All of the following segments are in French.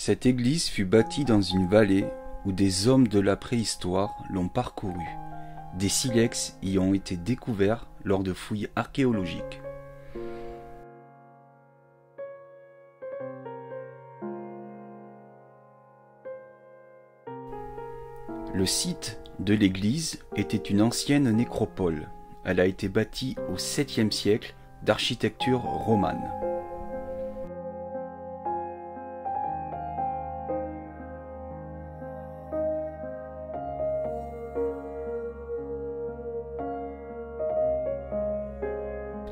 Cette église fut bâtie dans une vallée où des hommes de la préhistoire l'ont parcourue. Des silex y ont été découverts lors de fouilles archéologiques. Le site de l'église était une ancienne nécropole. Elle a été bâtie au 7e siècle d'architecture romane.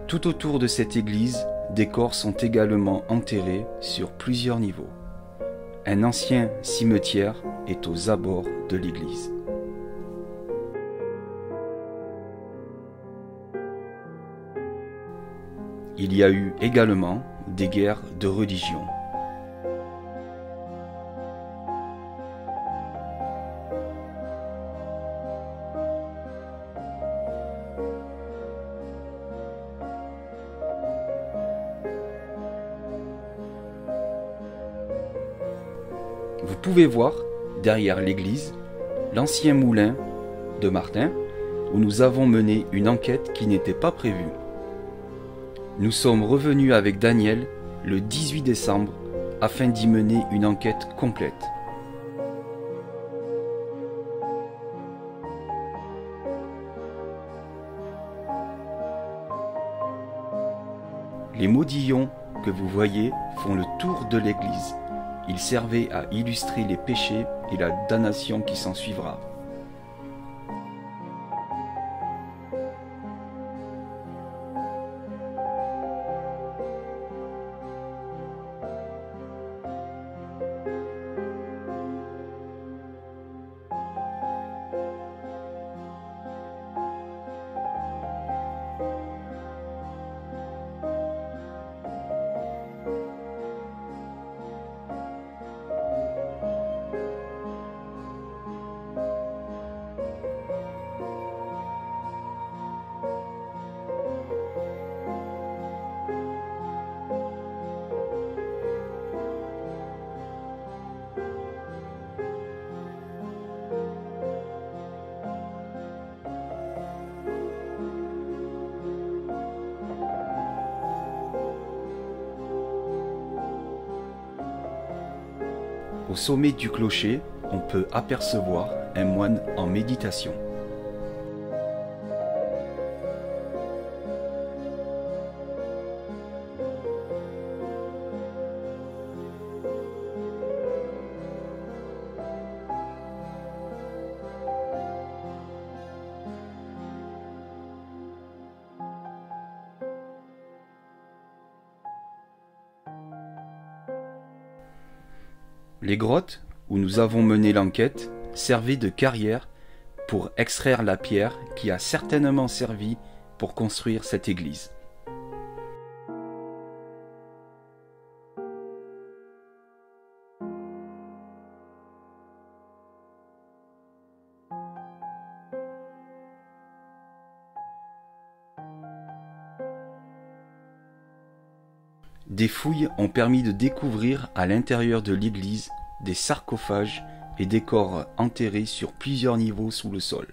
Tout autour de cette église, des corps sont également enterrés sur plusieurs niveaux. Un ancien cimetière est aux abords de l'église. Il y a eu également des guerres de religion. Vous pouvez voir, derrière l'église, l'ancien moulin de Martin, où nous avons mené une enquête qui n'était pas prévue. Nous sommes revenus avec Daniel le 18 décembre afin d'y mener une enquête complète. Les modillons que vous voyez font le tour de l'église. Ils servaient à illustrer les péchés et la damnation qui s'en suivra. Au sommet du clocher, on peut apercevoir un moine en méditation. Les grottes où nous avons mené l'enquête servaient de carrière pour extraire la pierre qui a certainement servi pour construire cette église. Des fouilles ont permis de découvrir à l'intérieur de l'église des sarcophages et des corps enterrés sur plusieurs niveaux sous le sol.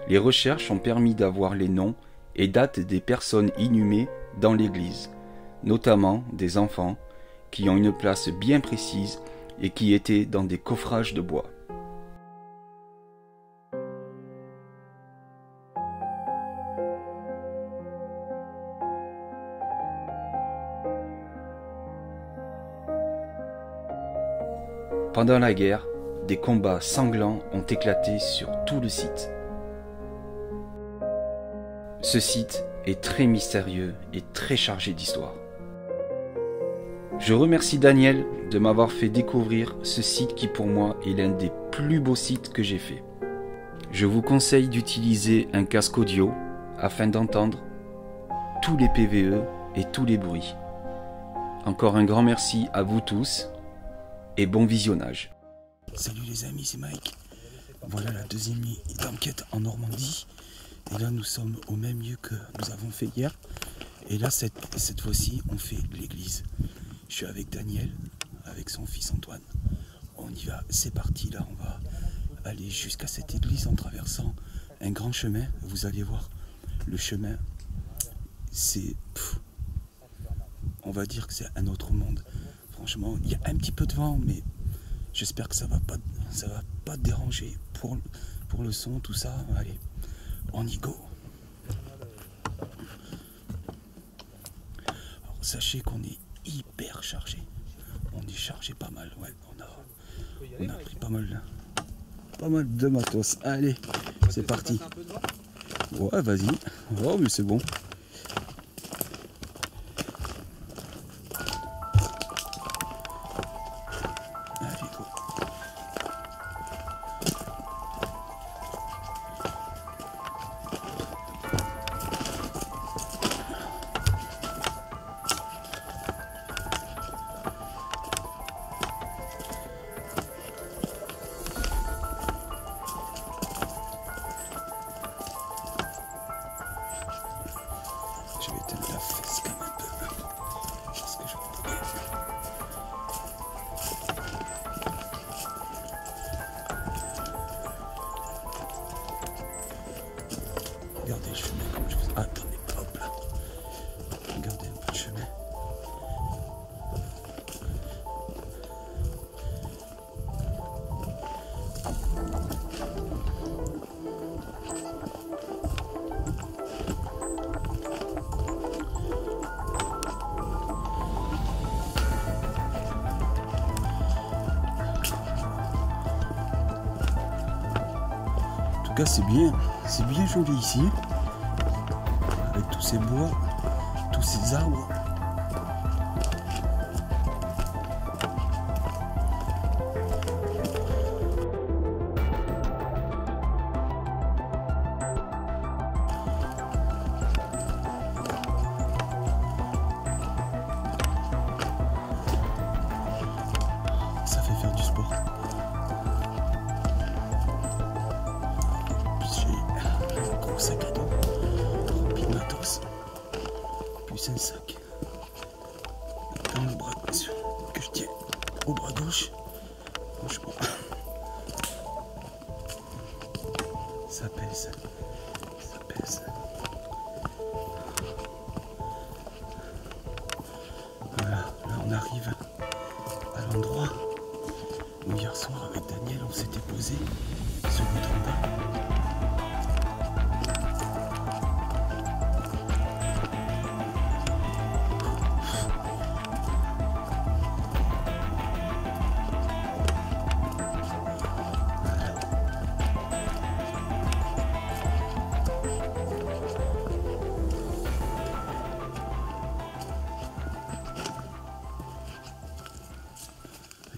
Les recherches ont permis d'avoir les noms et dates des personnes inhumées dans l'église, notamment des enfants qui ont une place bien précise et qui étaient dans des coffrages de bois. Pendant la guerre, des combats sanglants ont éclaté sur tout le site. Ce site est très mystérieux et très chargé d'histoire. Je remercie Daniel de m'avoir fait découvrir ce site qui pour moi est l'un des plus beaux sites que j'ai fait. Je vous conseille d'utiliser un casque audio afin d'entendre tous les PVE et tous les bruits. Encore un grand merci à vous tous et bon visionnage. Salut les amis, c'est Mike. Voilà la deuxième nuit d'enquête en Normandie. Et là nous sommes au même lieu que nous avons fait hier. Et là cette fois-ci on fait l'église. Je suis avec Daniel. avec son fils Antoine. On y va, c'est parti là, on va aller jusqu'à cette église en traversant un grand chemin. Vous allez voir, le chemin, c'est... on va dire que c'est un autre monde. Franchement, il y a un petit peu de vent, mais j'espère que ça va pas déranger pour le son, tout ça. Allez, on y go. Alors, sachez qu'on est hyper chargé. On est chargé pas mal, ouais. On a pris pas mal de matos. Allez, c'est parti. Ouais, vas-y. Oh, mais c'est bon. Allez, go. Je vais éteindre la face quand même un peu. Parce que je vais pas. Regardez le chemin comme je vous... Attendez, hop là. Regardez un peu le chemin. En tout cas, c'est bien joli ici, avec tous ces bois, tous ces arbres. Ça fait faire du sport. Sac à dos, rempli de matos, plus un sac dans le bras que je tiens au bras gauche. Franchement, ça pèse, ça pèse. Voilà, là on arrive à l'endroit où hier soir avec Daniel on s'était posé sur le tremplin.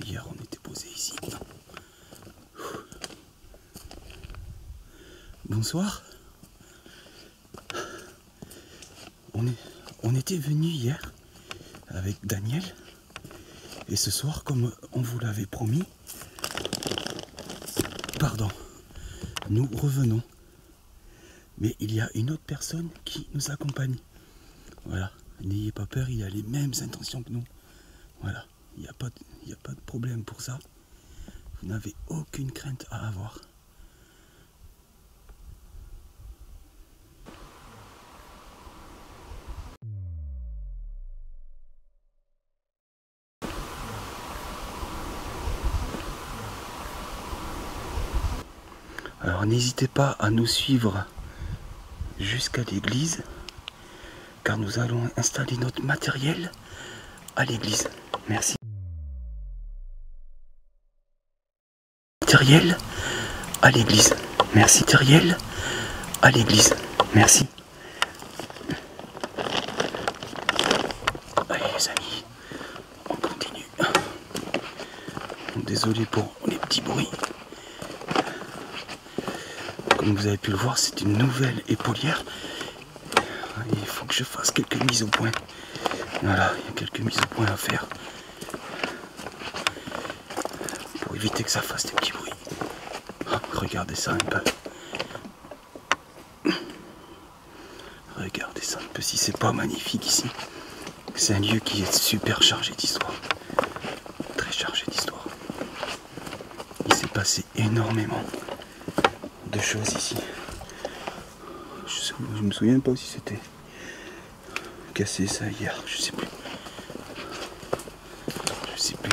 Hier, on était posé ici. Bonsoir. On était venu hier avec Daniel. Et ce soir, comme on vous l'avait promis, pardon, nous revenons. Mais il y a une autre personne qui nous accompagne. Voilà, n'ayez pas peur, il a les mêmes intentions que nous. Voilà, il n'y a pas de problème pour ça. Vous n'avez aucune crainte à avoir. Alors n'hésitez pas à nous suivre jusqu'à l'église, car nous allons installer notre matériel à l'église. Merci. Matériel à l'église. Merci. Matériel à l'église. Merci. Allez les amis, on continue. Désolé pour les petits bruits. Comme vous avez pu le voir, c'est une nouvelle épaulière. Il faut que je fasse quelques mises au point. Voilà, il y a quelques mises au point à faire. Pour éviter que ça fasse des petits bruits. Oh, regardez ça un peu. Regardez ça un peu, si c'est pas magnifique ici. C'est un lieu qui est super chargé d'histoire. passé énormément de choses ici. Je me souviens pas si c'était cassé ça hier, je sais plus. Je sais plus.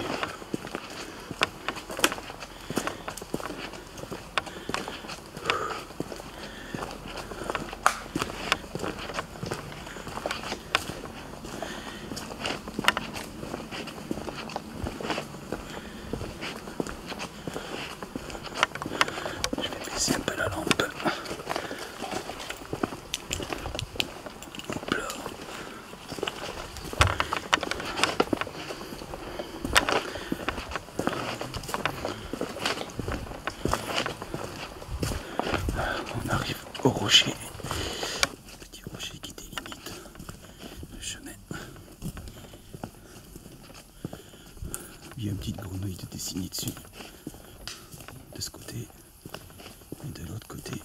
C'est un peu la lampe. Hop là. On arrive au rocher. Petit rocher qui délimite le chemin. Il y a une petite grenouille de dessinée dessus. De ce côté. Et de l'autre côté,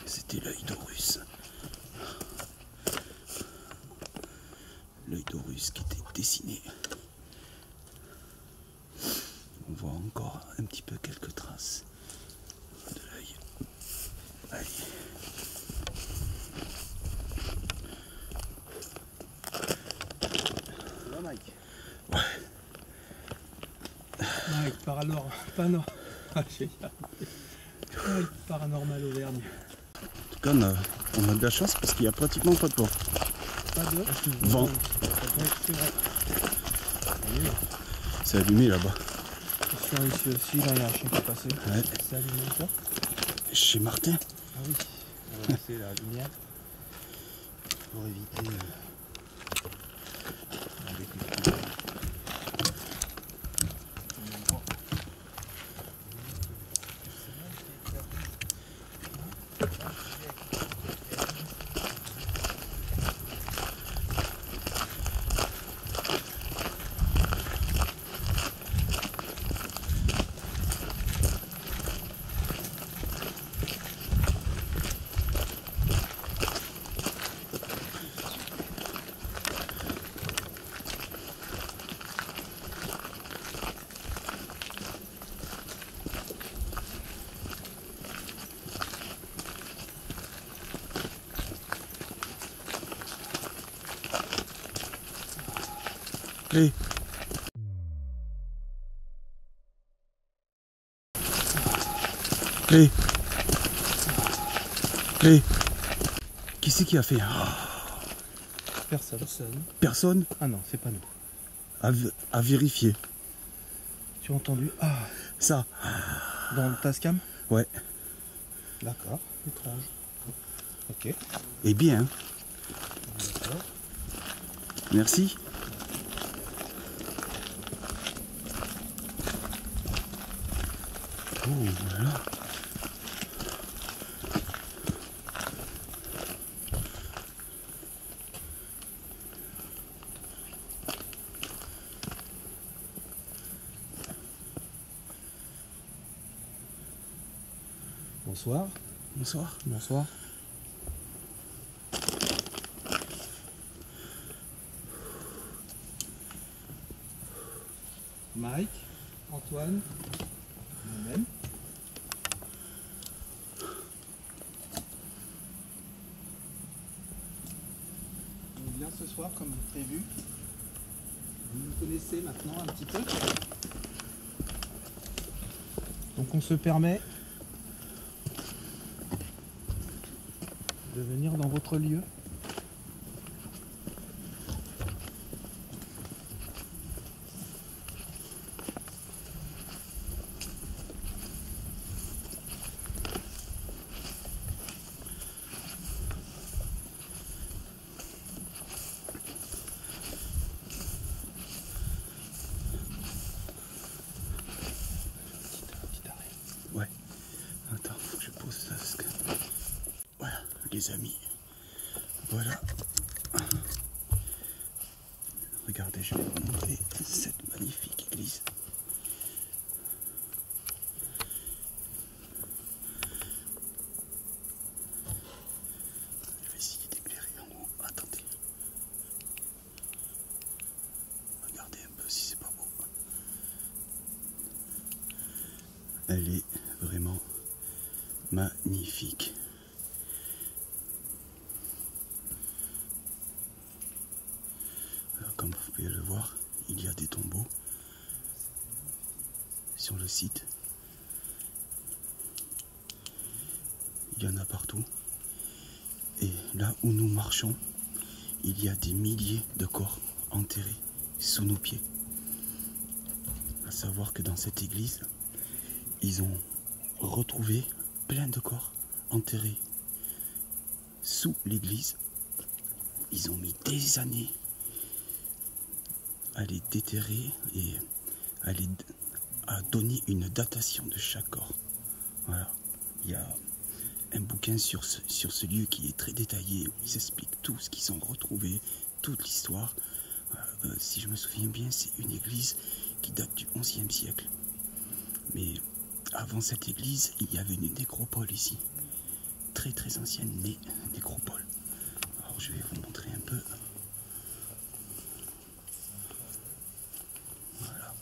c'était l'œil d'Horus. L'œil d'Horus qui était dessiné. On voit encore un petit peu quelques traces de l'œil. Allez. Ça va, Mike? Ouais. Mike, paranormal Auvergne. En tout cas, on a de la chance parce qu'il n'y a pratiquement pas de vent. Pas de Vent. C'est allumé là-bas. Attention ici aussi, là il y a un chien qui est passé. Ouais. C'est allumé quoi? Chez Martin. Ah oui, on va laisser la lumière pour éviter avec les couleurs. Clé. Clé. Clé. Qui c'est qui a fait? Personne. Personne Ah non, c'est pas nous. à vérifier. Tu as entendu? Ah, Ça. dans le Tascam? Ouais. D'accord, étrange. Ok. Eh bien. D'accord. Merci. Oh là là. Bonsoir. Bonsoir. Bonsoir. Mike, Antoine, moi-même. On vient ce soir comme prévu. Vous nous connaissez maintenant un petit peu. Donc on se permet de venir dans votre lieu. Petit arrêt. Ouais. Attends, faut que je pose ça parce que... Voilà, les amis. Voilà. Regardez, je vais vous montrer cette magnifique église. Je vais essayer d'éclairer en haut. Attendez. Regardez un peu si c'est pas beau. elle est vraiment magnifique. Alors, comme vous pouvez le voir, il y a des tombeaux sur le site. Il y en a partout. Et là où nous marchons, il y a des milliers de corps enterrés sous nos pieds. À savoir que dans cette église, ils ont retrouvé plein de corps enterrés sous l'église. Ils ont mis des années à les déterrer et à donner une datation de chaque corps. Voilà. Il y a un bouquin sur ce lieu qui est très détaillé, où ils expliquent tout ce qu'ils ont retrouvé, toute l'histoire. Si je me souviens bien, c'est une église qui date du XIe siècle. Mais avant cette église, il y avait une nécropole ici. Très très ancienne nécropole. Alors je vais vous montrer un peu. Voilà.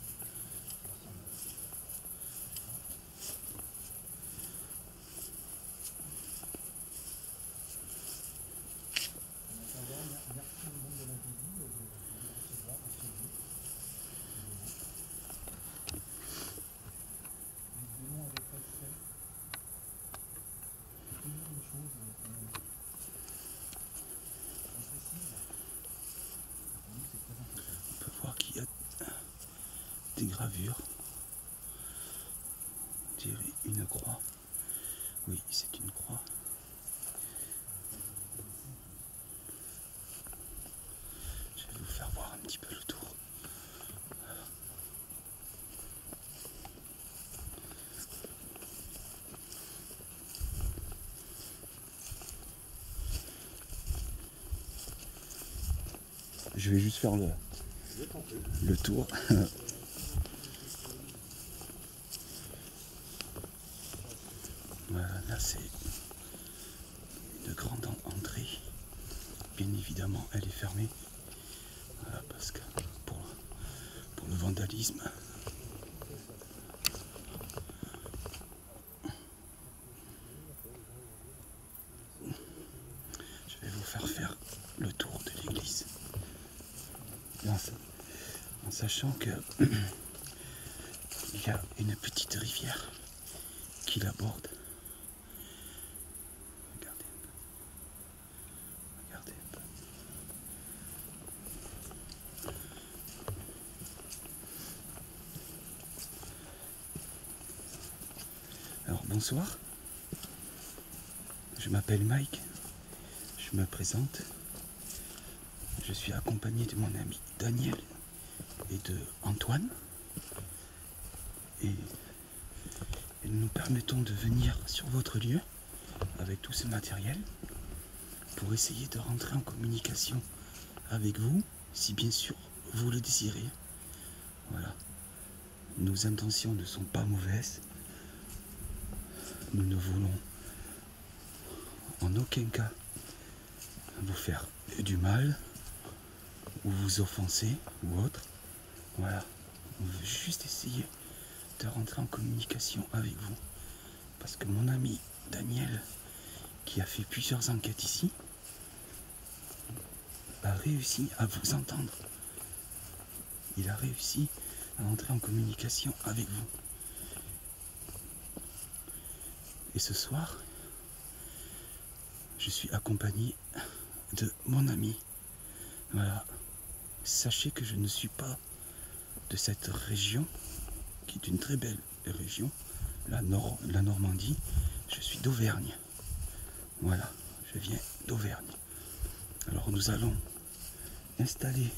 On peut voir qu'il y a des gravures. On dirait une croix. Oui, c'est une croix. Je vais vous faire voir un petit peu le tour. Je vais juste faire le tour. Voilà, là c'est une grande entrée. Bien évidemment, elle est fermée. Voilà, parce que pour le vandalisme. Je vais vous faire le tour de l'église. En sachant que il y a une petite rivière qui l'aborde. Regardez un peu. Regardez un peu. Alors bonsoir. Je m'appelle Mike. Je me présente. Je suis accompagné de mon ami Daniel et de Antoine. Et nous nous permettons de venir sur votre lieu avec tout ce matériel pour essayer de rentrer en communication avec vous, si bien sûr vous le désirez. Voilà. Nos intentions ne sont pas mauvaises. Nous ne voulons en aucun cas vous faire du mal ou vous offenser ou autre. Voilà. On veut juste essayer de rentrer en communication avec vous. Parce que mon ami Daniel, qui a fait plusieurs enquêtes ici, a réussi à vous entendre. Il a réussi à entrer en communication avec vous. Et ce soir, je suis accompagné de mon ami. Voilà. Sachez que je ne suis pas de cette région, qui est une très belle région, la Normandie. Je suis d'Auvergne. Voilà, je viens d'Auvergne. Alors nous allons installer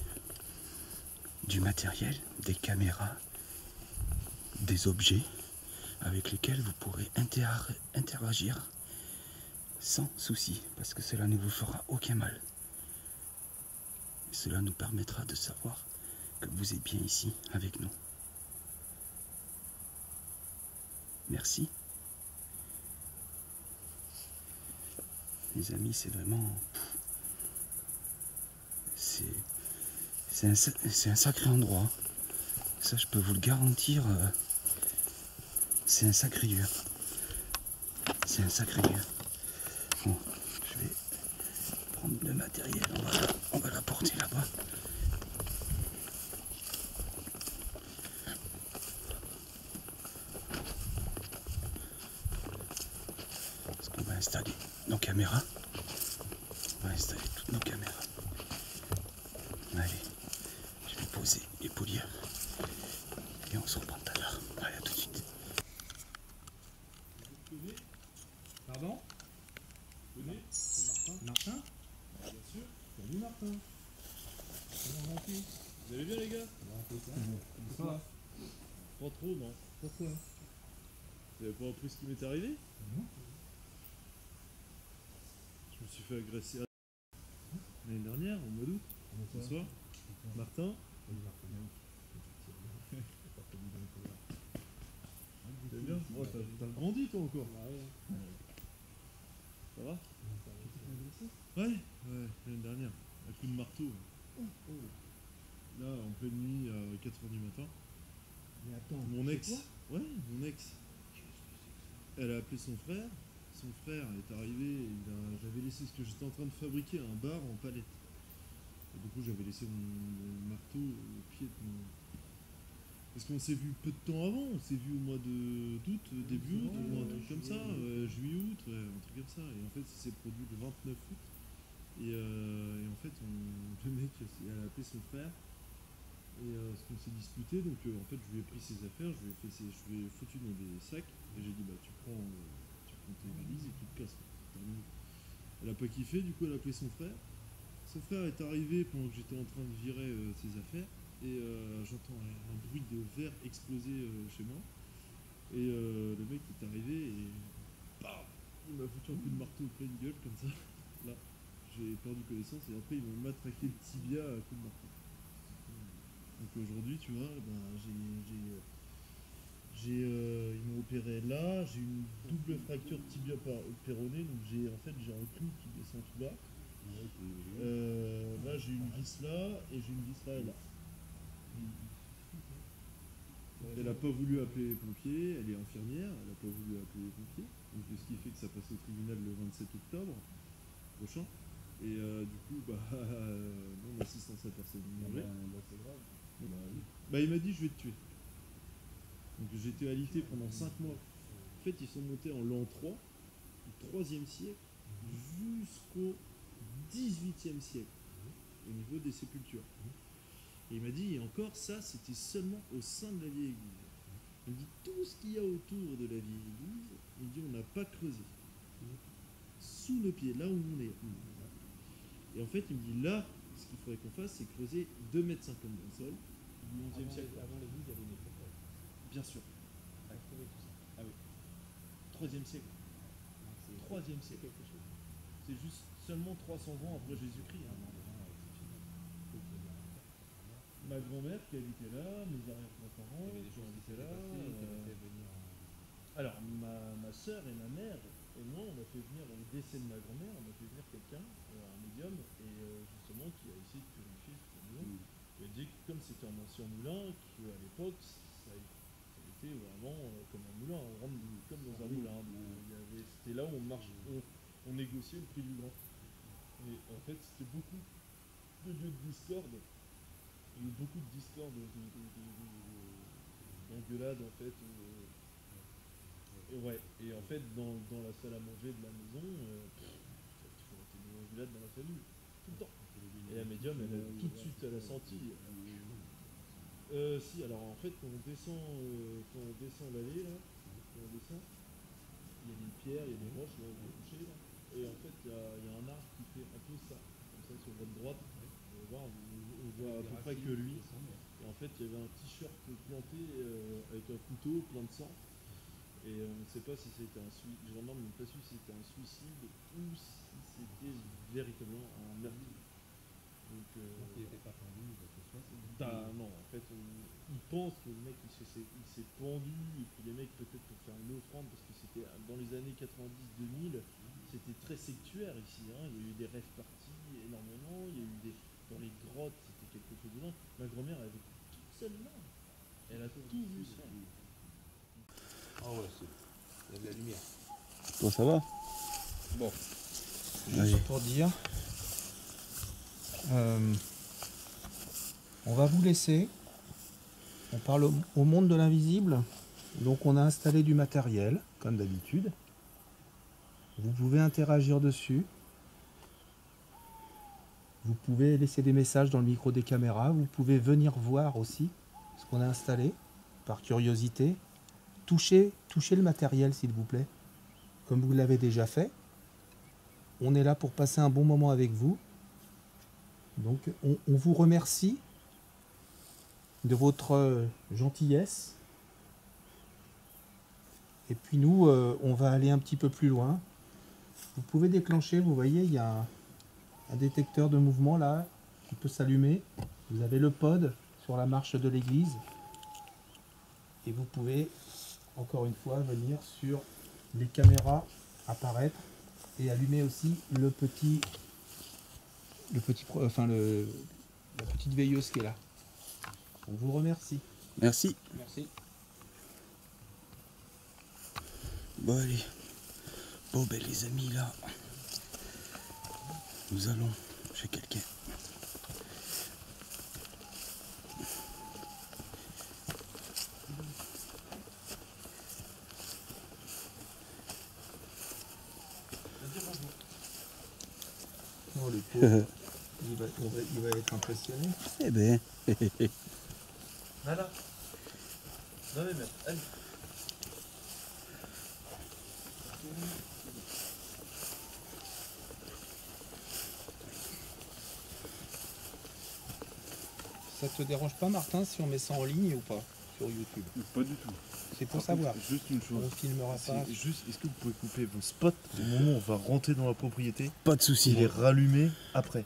du matériel, des caméras, des objets avec lesquels vous pourrez interagir sans souci, parce que cela ne vous fera aucun mal. Cela nous permettra de savoir que vous êtes bien ici avec nous. Merci. Les amis, c'est vraiment... C'est un sacré endroit. Ça, je peux vous le garantir. C'est un sacré lieu. C'est un sacré lieu. Bon, je vais prendre le matériel, on va l'apporter là-bas. Parce qu'on va installer nos caméras. On va installer toutes nos caméras. Allez, je vais poser les poulières. Et on se reprend tout à l'heure. Allez, à tout de suite. Pardon? Martin? Bien sûr. Salut Martin. Comment vas-tu? Vous allez bien les gars? Bonsoir. Pas trop, non. Pourquoi? Vous avez pas appris ce qui m'est arrivé? Non. Je me suis fait agresser l'année dernière, au mois d'août. Bonsoir. Martin. C'est bien? Ouais, t'as grandi toi encore. Ça va? Ouais, l'année dernière. Un coup de marteau. Là, en pleine nuit, à 4h du matin. Mais attends, Mon c'est ex. toi? Ouais, mon ex. Elle a appelé son frère. Son frère est arrivé. J'avais laissé ce que j'étais en train de fabriquer, un bar en palette. Et du coup, j'avais laissé mon marteau au pied de mon. Parce qu'on s'est vu peu de temps avant. On s'est vu au mois d'août, début août, ou un truc comme ça. Juillet-août, un truc comme ça. Et en fait, ça s'est produit le 29 août. Et en fait, le mec, elle a appelé son frère. Et ce qu'on s'est disputé, donc en fait je lui ai pris ses affaires, je lui ai foutu dans des sacs et j'ai dit bah tu prends tes valises et tu te casses. Terminé. Elle a pas kiffé, du coup elle a appelé son frère. Son frère est arrivé pendant que j'étais en train de virer ses affaires et j'entends un bruit de verre exploser chez moi. Et le mec est arrivé et bam, il m'a foutu un coup de marteau au pleine gueule comme ça. Là, j'ai perdu connaissance et après ils m'ont matraqué le tibia à coup de marteau. Donc aujourd'hui, tu vois, ben, ils m'ont opéré là, j'ai une double fracture tibia-péroné, donc j'ai un clou qui descend tout bas. Là, j'ai une vis là et j'ai une vis là et là. Elle n'a pas voulu appeler les pompiers, elle est infirmière, elle n'a pas voulu appeler les pompiers, donc ce qui fait que ça passe au tribunal le 27 octobre prochain. Et du coup, non-assistance à personne mineure. C'est grave. Bah il m'a dit je vais te tuer. Donc j'ai été alité pendant 5 mois. En fait ils sont montés en l'an 3, du 3e siècle, jusqu'au 18e siècle, au niveau des sépultures. Et il m'a dit, et encore ça c'était seulement au sein de la vieille église. Il me dit tout ce qu'il y a autour de la vieille église, il me dit on n'a pas creusé. Sous nos pieds, là où on est. Et en fait il me dit là, ce qu'il faudrait qu'on fasse c'est creuser 2,50 m dans le sol. Du 11e siècle. Avant l'église, il y avait une nécropole. Bien sûr. T'as trouvé tout ça. Ah oui. 3e siècle. 3e siècle. Quelque chose. C'est juste seulement 300 ans après Jésus-Christ. Hein. Ma grand-mère qui habitait là, mes arrière-grands-parents qui habitaient là. Alors, ma soeur et ma mère et moi, on a fait venir, au décès de ma grand-mère, on a fait venir quelqu'un, un médium, et justement qui a essayé de purifier ce moulin. Il a dit que comme c'était un ancien moulin, qu'à l'époque, ça était vraiment comme un moulin, on rentre comme dans un moulin. C'était là où on négociait le prix du grain. Et en fait, c'était beaucoup de lieux de discorde. Il y a eu beaucoup de discorde, d'engueulades en fait. Et en fait, dans la salle à manger de la maison, ça a toujours été des engueulades dans la famille, tout le temps. Et la médium, tout de suite, elle a senti. Si, alors en fait, quand on descend l'allée, là, quand on descend, il y a des pierres, il y a des roches, là, on est couché, là. Et en fait, il y a un arbre qui fait un peu ça, comme ça, sur votre droite. On voit à peu près que lui. Et en fait, il y avait un t-shirt planté avec un couteau plein de sang. Et on ne sait pas si c'était un suicide. Les gendarmes n'ont pas su si c'était un suicide ou si c'était véritablement un meurtre. Donc il n'était pas pendu, non, en fait, ils pensent que le mec il s'est pendu, et puis les mecs peut-être pour faire une offrande, parce que c'était dans les années 90-2000, c'était très sectuaire ici. Hein. Il y a eu des rêves parties énormément, il y a eu dans les grottes, c'était quelque chose de dingue. Ma grand-mère, elle avait toute seule là. Elle a tout vu ça. Ah ouais, il y a de la lumière. Toi, ça va? Bon, Allez. juste pour dire, on va vous laisser. On parle au monde de l'invisible. Donc on a installé du matériel, comme d'habitude. Vous pouvez interagir dessus. Vous pouvez laisser des messages dans le micro des caméras. Vous pouvez venir voir aussi ce qu'on a installé, par curiosité. Touchez le matériel, s'il vous plaît, comme vous l'avez déjà fait. On est là pour passer un bon moment avec vous. Donc on vous remercie de votre gentillesse. Et puis nous, on va aller un petit peu plus loin. Vous pouvez déclencher, vous voyez, il y a un détecteur de mouvement là, qui peut s'allumer. Vous avez le pod sur la marche de l'église. Et vous pouvez, encore une fois, venir sur les caméras, apparaître, et allumer aussi la petite veilleuse qui est là. On vous remercie. Merci. Merci. Bon, allez. Bon, ben, les amis, là, nous allons chez quelqu'un. Oh, le pauvre. il va être impressionné. Eh ben, Voilà. Non mais merde, allez. Ça te dérange pas, Martin, si on met ça en ligne ou pas sur YouTube? Pas du tout. C'est pour Par contre, savoir. juste une chose. On filmera pas. Juste, est-ce que vous pouvez couper vos spots au moment où on va rentrer dans la propriété pas de et soucis. les rallumer après?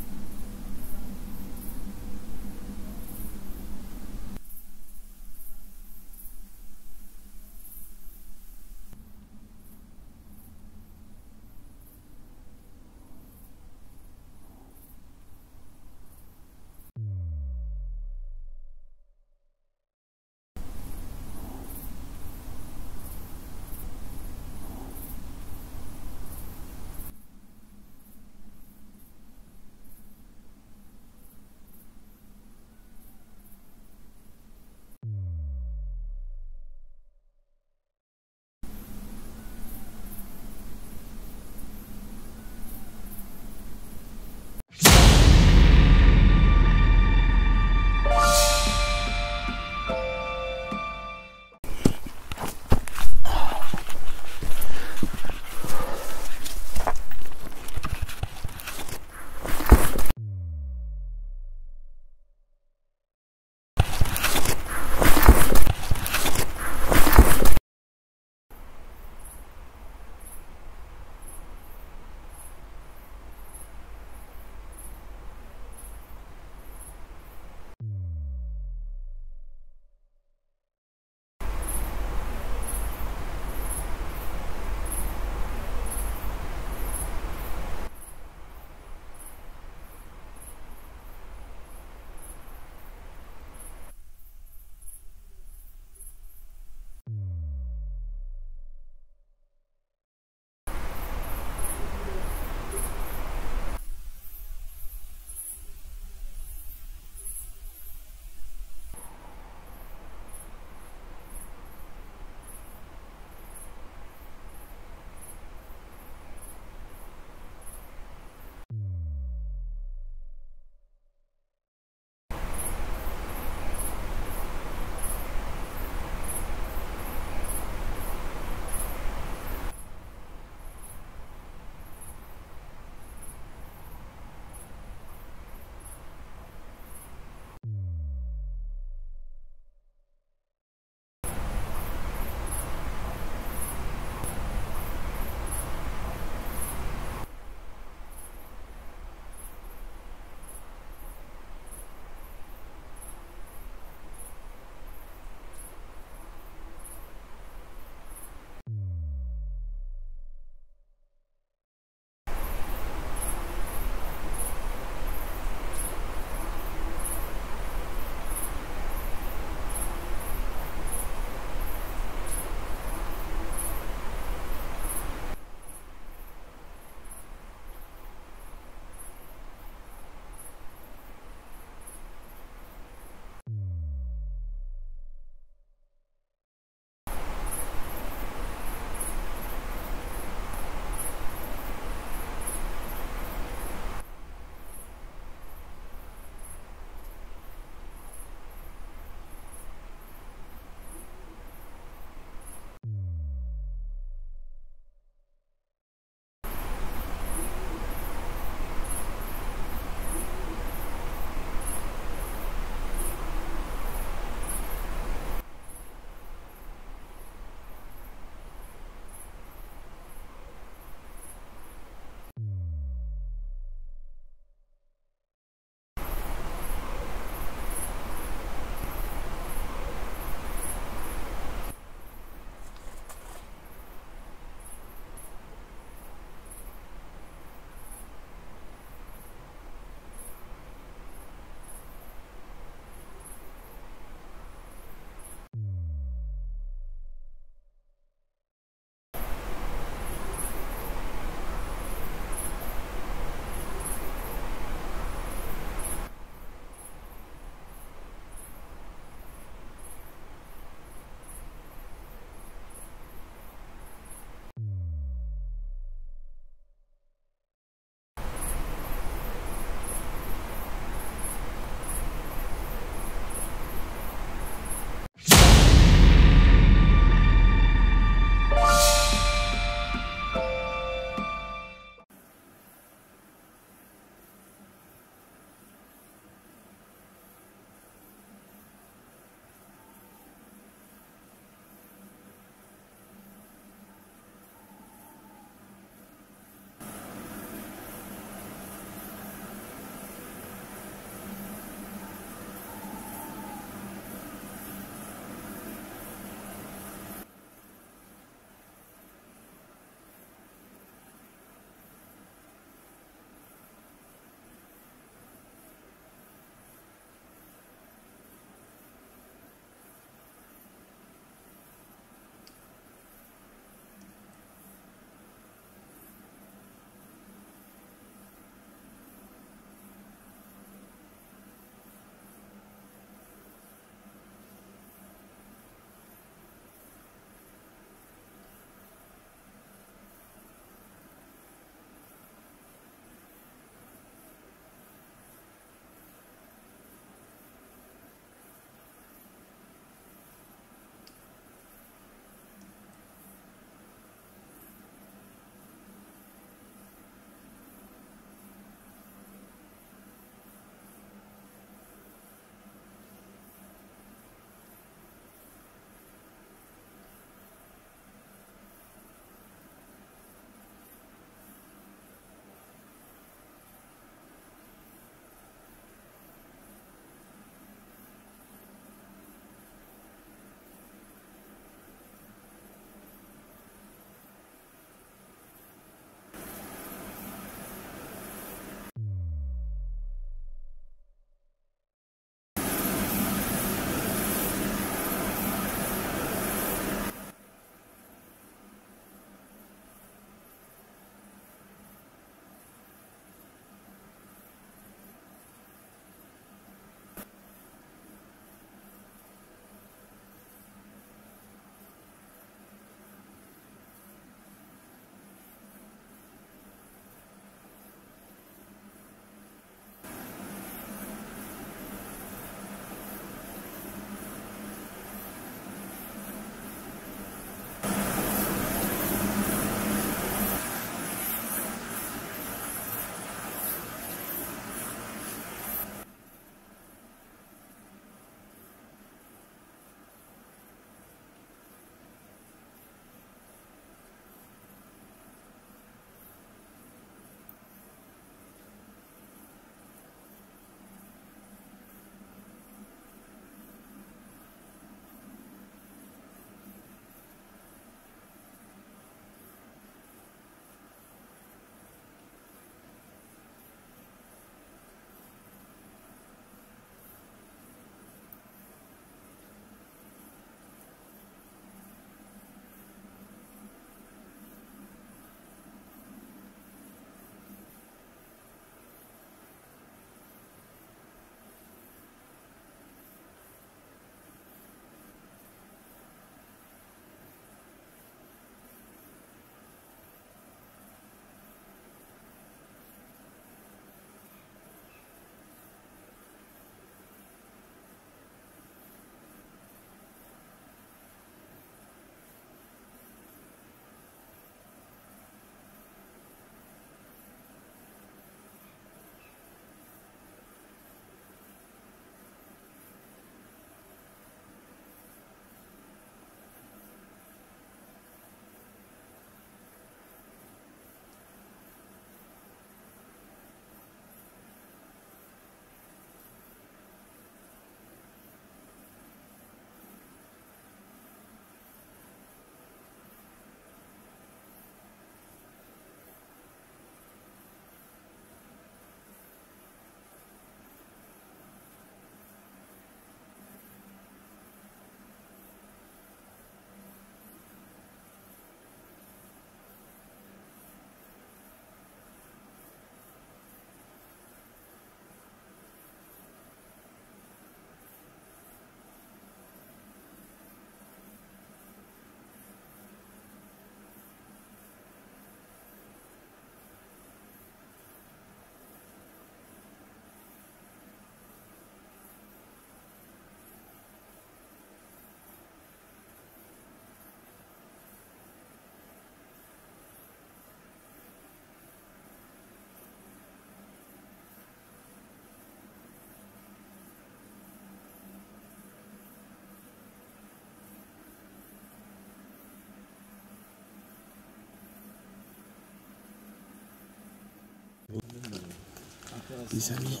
Les amis,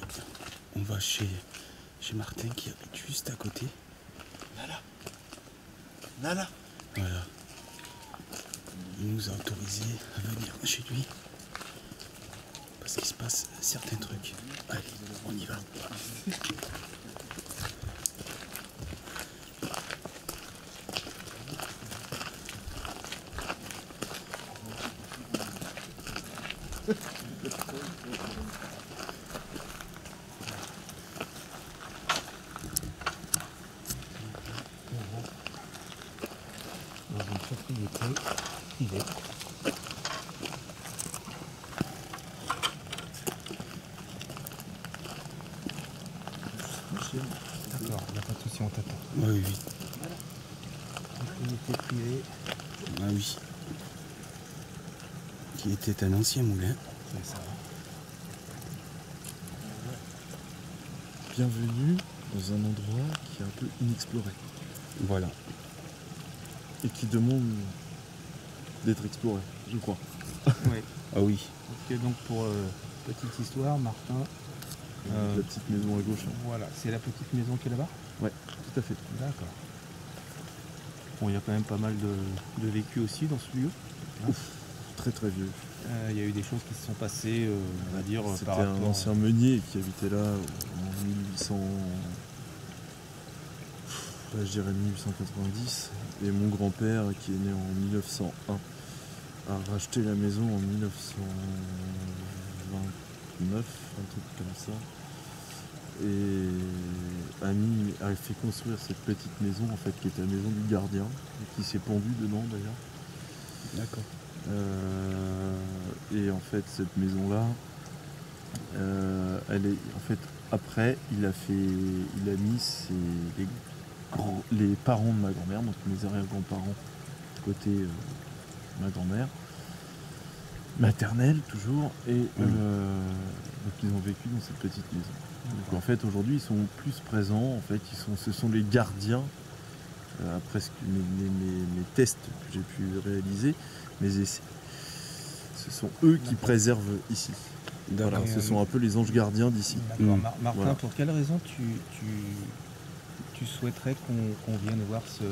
on va chez Martin qui habite juste à côté. Nala. Voilà. Il nous a autorisé à venir chez lui. Parce qu'il se passe certains trucs. Allez, on y va. Dans une propriété privée. D'accord, il n'y a pas de souci, on t'attend. Oui, oui. Propriété privée, Ah oui. Qui était un ancien moulin. c'est ça. Bienvenue dans un endroit qui est un peu inexploré Voilà. et qui demande d'être exploré, je crois. Oui. Ah oui. Ok, donc pour petite histoire, Martin, La petite maison à gauche. Là. voilà, c'est la petite maison qui est là-bas? Ouais, tout à fait. D'accord. Bon, il y a quand même pas mal de vécu aussi dans ce lieu. Très très vieux. Il y a eu des choses qui se sont passées, on va dire, C'était par un rapport... ancien meunier qui habitait là en 1800. Là, je dirais 1890. Et mon grand-père, qui est né en 1901, a racheté la maison en 1929, un truc comme ça. Et a fait construire cette petite maison, en fait, qui était la maison du gardien, et qui s'est pendu dedans d'ailleurs. D'accord. Et en fait, cette maison-là, elle est, en fait, après, il a mis les parents de ma grand-mère, donc mes arrière-grands-parents, côté ma grand-mère, maternelle toujours, et donc ils ont vécu dans cette petite maison. Donc en fait, aujourd'hui, ils sont plus présents, en fait, ce sont les gardiens, après mes tests que j'ai pu réaliser, mes essais. Ce sont eux qui préservent ici. Voilà, D'accord. ce sont un peu les anges gardiens d'ici. D'accord. Mm. Martin, Voilà. pour quelle raison tu souhaiterais qu'on vienne voir ce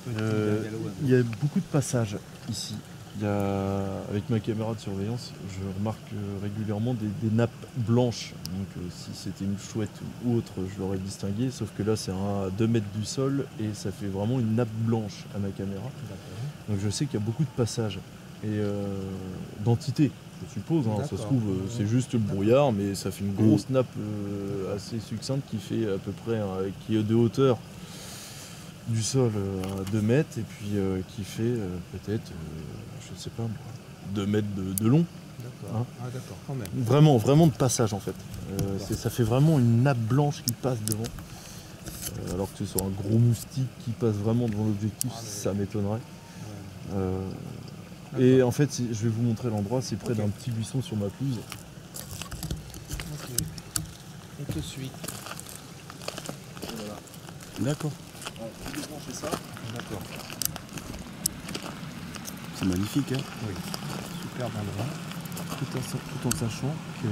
petit bungalow? Il y a beaucoup de passages ici. Avec ma caméra de surveillance, je remarque régulièrement des nappes blanches. Donc si c'était une chouette ou autre, je l'aurais distingué. Sauf que là, c'est à 2 mètres du sol et ça fait vraiment une nappe blanche à ma caméra. Donc je sais qu'il y a beaucoup de passages et d'entités, je suppose. Hein. Ça se D'accord. trouve, c'est juste le brouillard, mais ça fait une grosse nappe assez succincte qui fait à peu près, qui est de hauteur du sol à 2 mètres et puis qui fait peut-être, je sais pas, 2 mètres de long. D'accord. Hein. Ah d'accord, quand même. Vraiment, vraiment de passage en fait. Ça fait vraiment une nappe blanche qui passe devant. Alors que ce soit un gros moustique qui passe vraiment devant l'objectif, ça m'étonnerait. Et en fait, je vais vous montrer l'endroit, c'est près d'un petit buisson sur ma pelouse. Ok. On te suit. D'accord. D'accord. C'est magnifique, hein. Oui. Superbe endroit. Tout en sachant que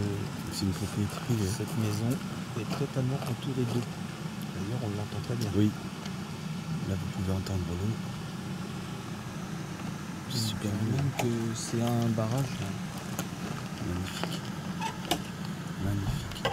C'est une propriété privée. cette maison est totalement entourée d'eau. D'ailleurs, on l'entend pas bien. Oui. Là, vous pouvez entendre l'eau. C'est super beau. Même que c'est un barrage. Là. Magnifique. Magnifique.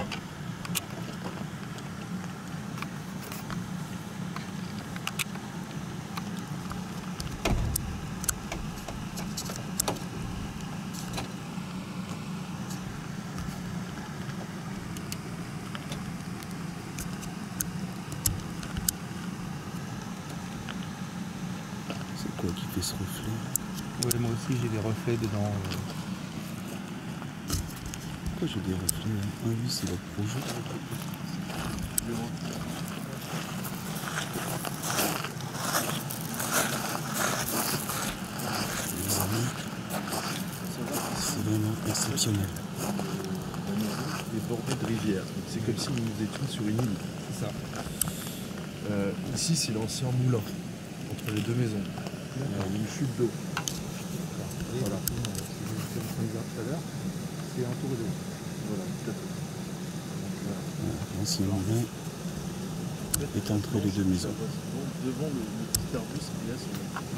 C'est quoi qui fait ce reflet? Ouais, moi aussi j'ai des reflets dedans. Pourquoi j'ai des reflets là? Ah oui, c'est le projet. Les amis, c'est vraiment exceptionnel. est bordé de rivières. C'est comme si nous étions sur une île. C'est ça. Ici, c'est l'ancien moulin entre les deux maisons. Il y a une chute d'eau. Voilà. C'est comme on disait tout à l'heure, c'est entouré d'eau. Voilà, tout à fait. L'ancien moulin est entre les deux maisons. Devant le petit arbuste qu'il y a sur la maison.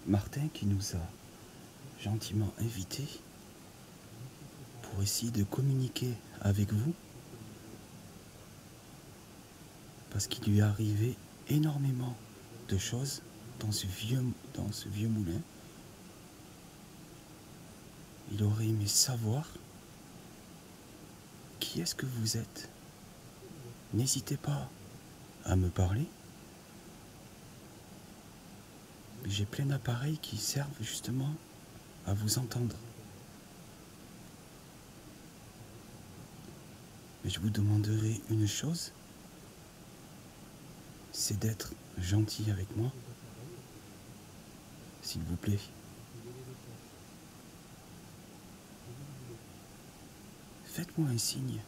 Martin qui nous a gentiment invités pour essayer de communiquer avec vous parce qu'il lui est arrivé énormément de choses dans ce vieux moulin. Il aurait aimé savoir qui est-ce que vous êtes. N'hésitez pas à me parler. J'ai plein d'appareils qui servent justement à vous entendre. Mais je vous demanderai une chose, c'est d'être gentil avec moi, s'il vous plaît. Faites-moi un signe.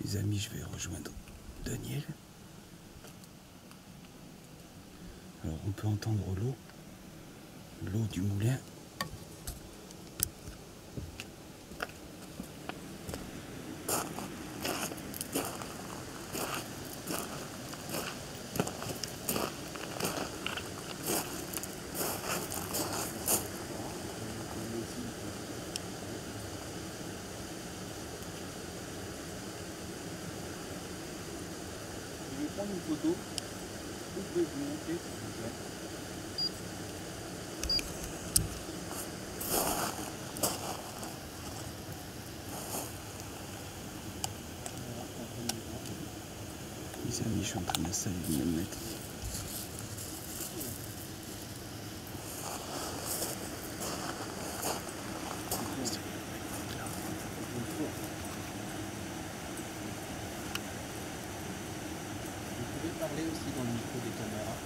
Les amis, je vais rejoindre Daniel. Alors on peut entendre l'eau du moulin. Je vais prendre une photo. Vous pouvez vous montrer, s'il vous plaît. Les amis, je suis en train d'installer le manomètre. Vous pouvez parler aussi dans le micro des caméras.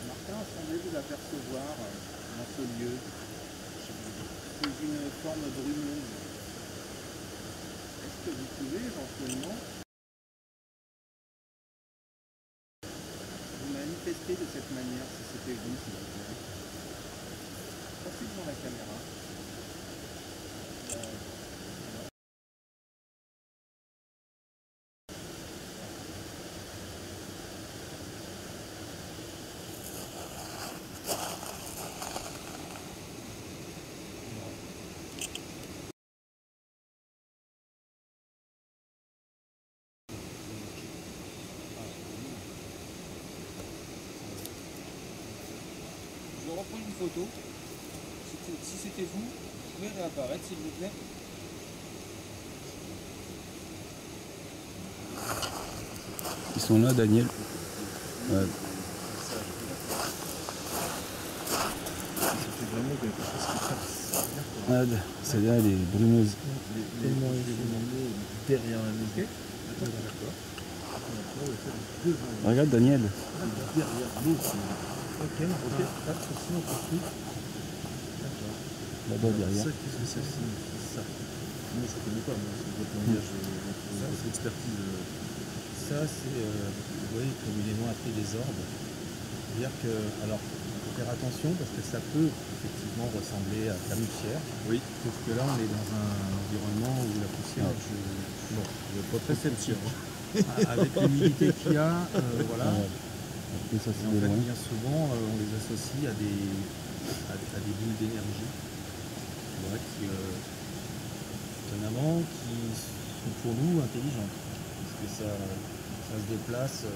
Martin, semblez-vous apercevoir dans ce lieu sous une forme brumeuse. Est-ce que vous pouvez éventuellement vous manifester de cette manière si c'était vous, s'il vous plaît? Passez devant la caméra. Voilà. reprendre une photo. Si c'était vous, vous pouvez réapparaître s'il vous plaît. Ils sont là, Daniel. Ouais. Ah, celle-là, elle est brumeuse. Derrière la maison. Regarde, Daniel. Derrière l'eau, Ok, pas de soucis, on poursuit. Là-bas, derrière. ça, qu'est-ce que ça signifie ça? Moi, je ne connais pas, moi, c'est votre langage, votre expertise. Ça, c'est, vous voyez, comme il est noir après des orbes. C'est-à-dire que, alors, il faut faire attention parce que ça peut effectivement ressembler à de la poussière. Oui. Sauf que là, on est dans un environnement où la poussière, Non, je veux pas très trop sceptique. sentir. Avec l'humidité qu'il y a, voilà. Après, ça, Et c'est en de fait, loin. bien souvent, on les associe à des boules d'énergie. Voilà, qui, étonnamment, qui sont pour nous intelligentes. Parce que ça se déplace.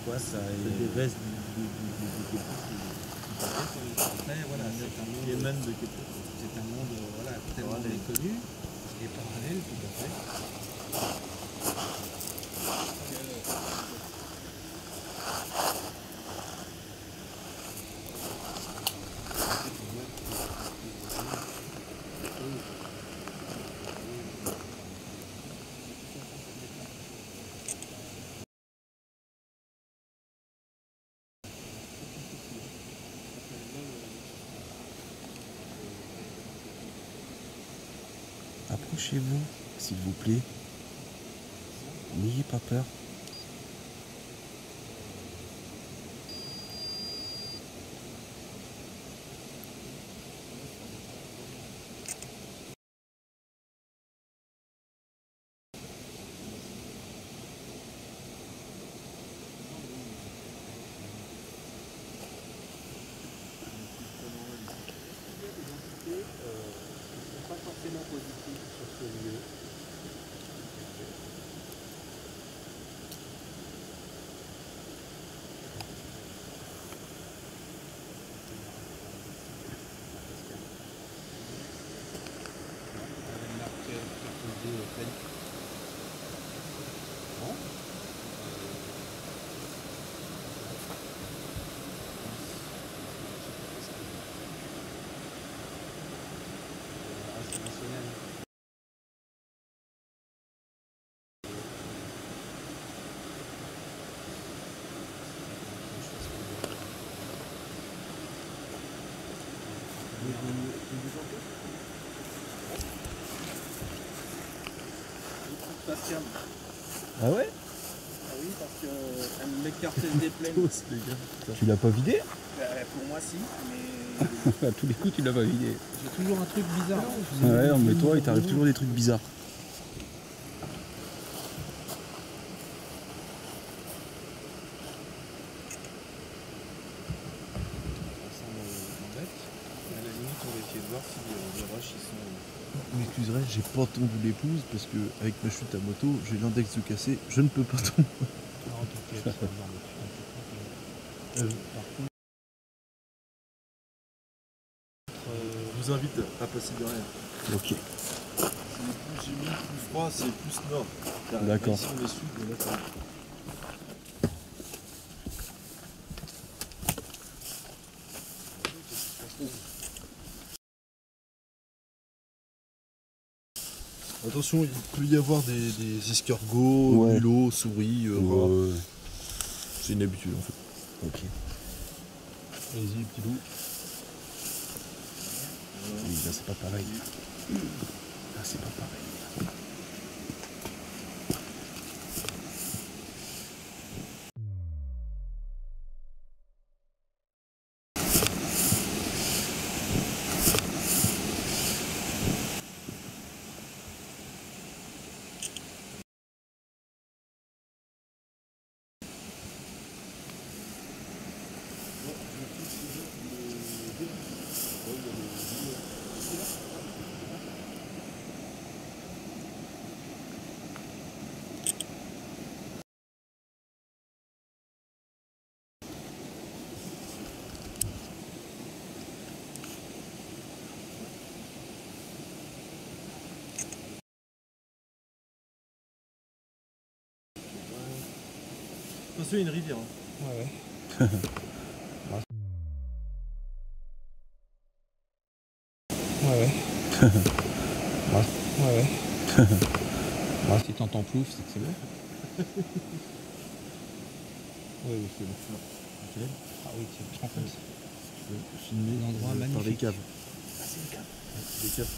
Quoi, ça Des restes Après, voilà, qui émanent de quelque chose. c'est un monde voilà, tellement inconnu et parallèle, tout à fait. Approchez-vous, s'il vous plaît. N'ayez pas peur. Pas forcément positif sur ce lieu. Pascal. Ah ouais? Ah oui, parce qu'elle m'écartait des plaines. les gars. Tu l'as pas vidé? Pour moi, si, mais À tous les coups, tu l'as pas vidé. J'ai toujours un truc bizarre. Ouais, non, mais toi, il t'arrive toujours des trucs bizarres. Ça m'embête. À la limite, on va essayer de voir si les roches ils sont. Vous m'excuserez, j'ai pas tendu l'épouse parce que avec ma chute à moto, j'ai l'index de cassé, je ne peux pas tomber. Non, t'inquiète. Par contre, Je vous invite à passer derrière. Ok. J'ai mis plus froid, c'est plus nord. D'accord. Ici on est sud, mais là ça va. Attention, il peut y avoir des escargots, Ouais. mulots, souris, rats. Ouais. C'est une habitude en fait. Ok. Allez-y, petit loup. Oui, là, c'est pas pareil. Là, c'est pas pareil. Attention, il y a une rivière. Hein. Ouais, ouais. Ouais, ouais. Ouais, ouais. Si t'entends plouf, c'est que c'est bon. Oui, oui, c'est bon. Ok. Ah oui, tu te rends compte. Je vais filmer Un endroit par les magnifique. caves. Ah, c'est une cave. Les caves.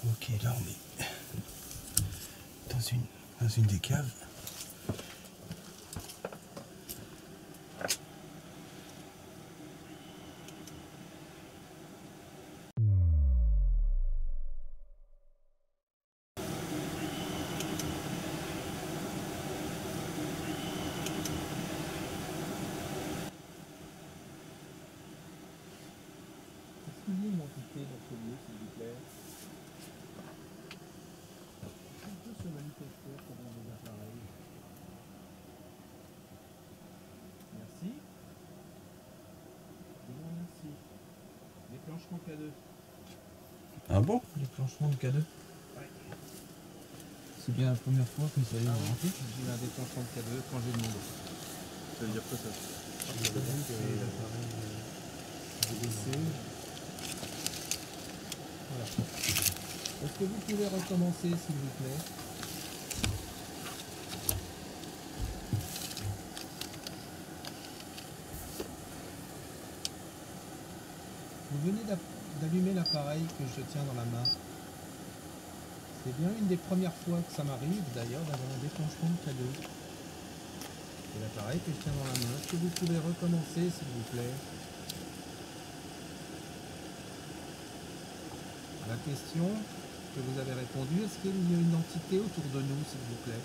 Ok, là on est dans une des caves. Est-ce qu'il y a une entité dans ce lieu, s'il vous plaît? Est-ce qu'on peut se manifester pendant des appareils? Merci. Je vous remercie. Déclenchement K2. Ah bon? Déclenchement de K2. C'est bien la première fois que ça y est. J'ai eu un déclenchement de K2 quand j'ai demandé. Ça veut dire quoi ça? J'ai vu que l'appareil baissé. Voilà. Est-ce que vous pouvez recommencer, s'il vous plaît? Vous venez d'allumer l'appareil que je tiens dans la main. C'est bien une des premières fois que ça m'arrive, d'ailleurs, d'avoir un déclenchement de K2. C'est l'appareil que je tiens dans la main. Est-ce que vous pouvez recommencer, s'il vous plaît? La question que vous avez répondu, est-ce qu'il y a une entité autour de nous, s'il vous plaît?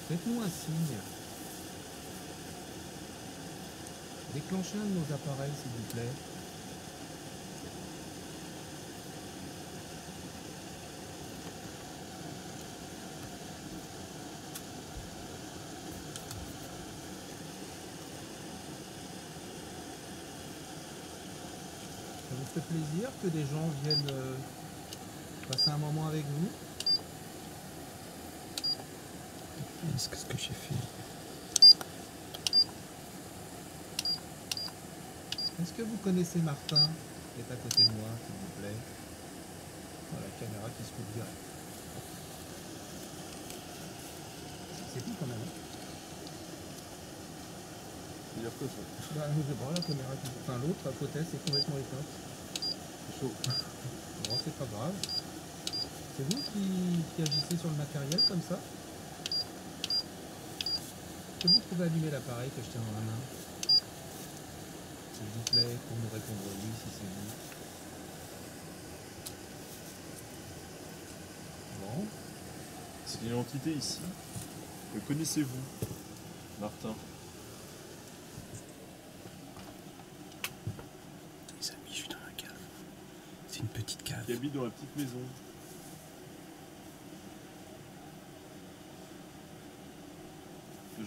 Faites-nous un signe. Déclenchez un de nos appareils, s'il vous plaît. Ça vous fait plaisir que des gens viennent passer un moment avec vous? Qu'est-ce que j'ai fait? Est-ce que vous connaissez Martin, qui est à côté de moi, s'il vous plaît? Voilà, la caméra qui se coupe direct. C'est tout quand même. Hein. Ça veut dire quoi ça? Bah, je sais pas, la caméra qui... Enfin, l'autre à côté, c'est complètement éteinte. C'est chaud. Bon, c'est pas grave. C'est vous qui agissez sur le matériel comme ça? Est-ce que vous pouvez allumer l'appareil que je tiens dans la main? S'il vous plaît, pour nous répondre oui si c'est vous. Bon. C'est une entité ici. Que connaissez-vous, Martin? Les amis, je suis dans la cave. C'est une petite cave. Qui habite dans la petite maison.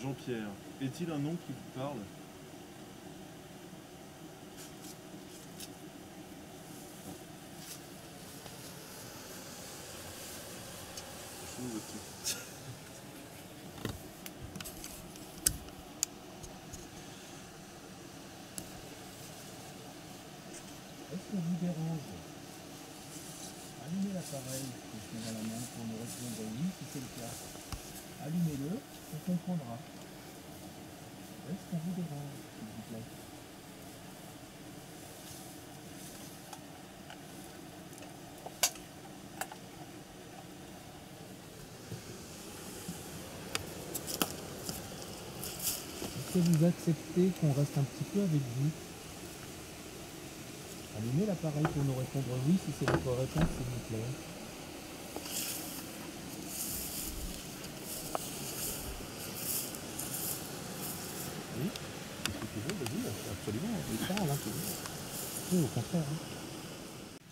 Jean-Pierre, est-il un nom qui vous parle? Est-ce qu'on vous dérange? Allumez l'appareil que je tiens dans la main pour nous répondre oui si c'est le cas. Allumez-le, on comprendra. Est-ce qu'on vous dérange, s'il vous plaît? Est-ce que vous acceptez qu'on reste un petit peu avec vous? Allumez l'appareil pour nous répondre oui si c'est votre réponse, s'il vous plaît. Oui, c'est ce que tu veux, vas-y, absolument, on parle, hein, toujours. Oui, au contraire. Hein.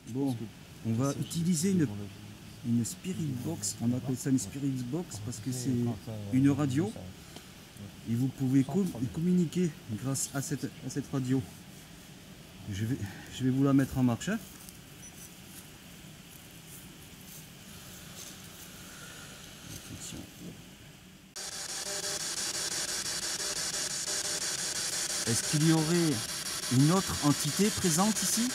Bon, on va utiliser une une spirit box. On appelle ça une spirit box parce que c'est une radio et vous pouvez communiquer grâce à cette radio. Je vais vous la mettre en marche. Hein. Est-ce qu'il y aurait une autre entité présente ici?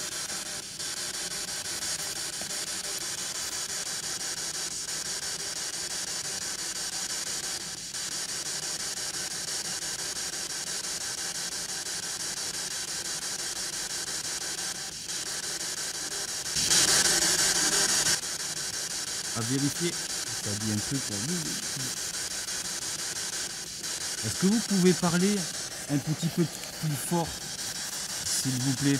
À vérifier. Ça dit un truc pour vous. Est-ce que vous pouvez parler un petit peu plus fort, s'il vous plaît?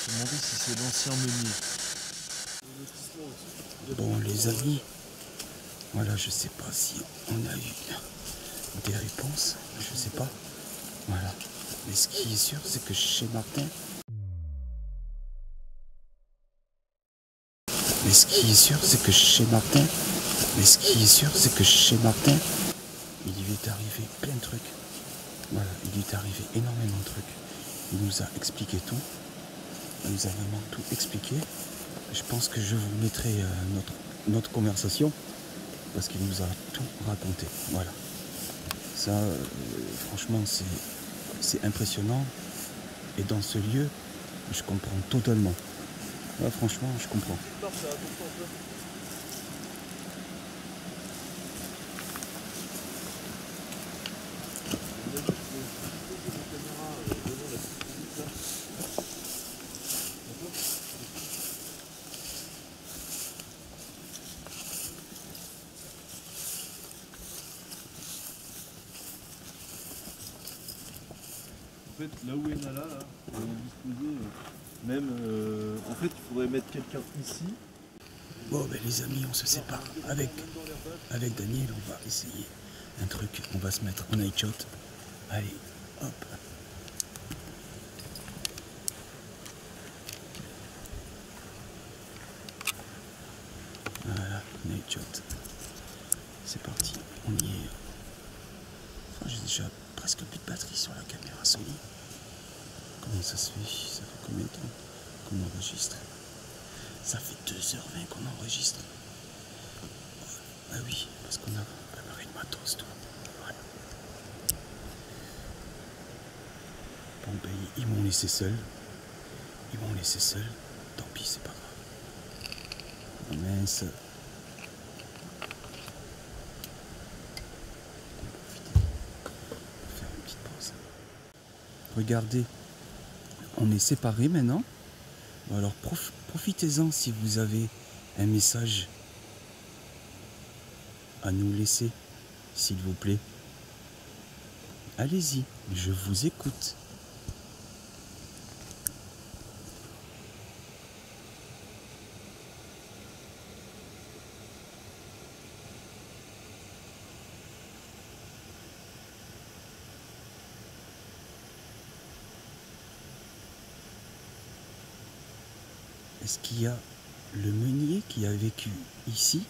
Je me demandais si c'est l'ancien meunier. Bon les amis, voilà, je sais pas si on a eu des réponses, je sais pas. Voilà. Mais ce qui est sûr, c'est que chez Martin, il lui est arrivé plein de trucs. Voilà, il lui est arrivé énormément de trucs. Il nous a expliqué tout. Il nous a vraiment tout expliqué. Je pense que je vous mettrai notre conversation parce qu'il nous a tout raconté. Voilà. Ça, franchement, c'est impressionnant. Et dans ce lieu, je comprends totalement. Là, franchement, je comprends. En fait, là où est Nala, là, on est disposé, même, en fait, il faudrait mettre quelqu'un ici. Bon, ben les amis, on se sépare. Avec Daniel, on va essayer un truc. On va se mettre en night shot. Allez, hop. Voilà, night shot. C'est parti, on y est. Enfin, j'ai déjà presque plus de batterie sur la caméra Sony. Comment ça se fait? Ça fait combien de temps qu'on enregistre? Ça fait 2h20 qu'on enregistre. Ah oui, parce qu'on a préparé une matos, tout. Ouais. Bon, ben, ils m'ont laissé seul. Tant pis, c'est pas grave. Oh, mince. Faire une petite pause. Regardez, on est séparés maintenant. Alors profitez-en si vous avez un message à nous laisser, s'il vous plaît. Allez-y, je vous écoute. Est-ce qu'il y a le meunier qui a vécu ici,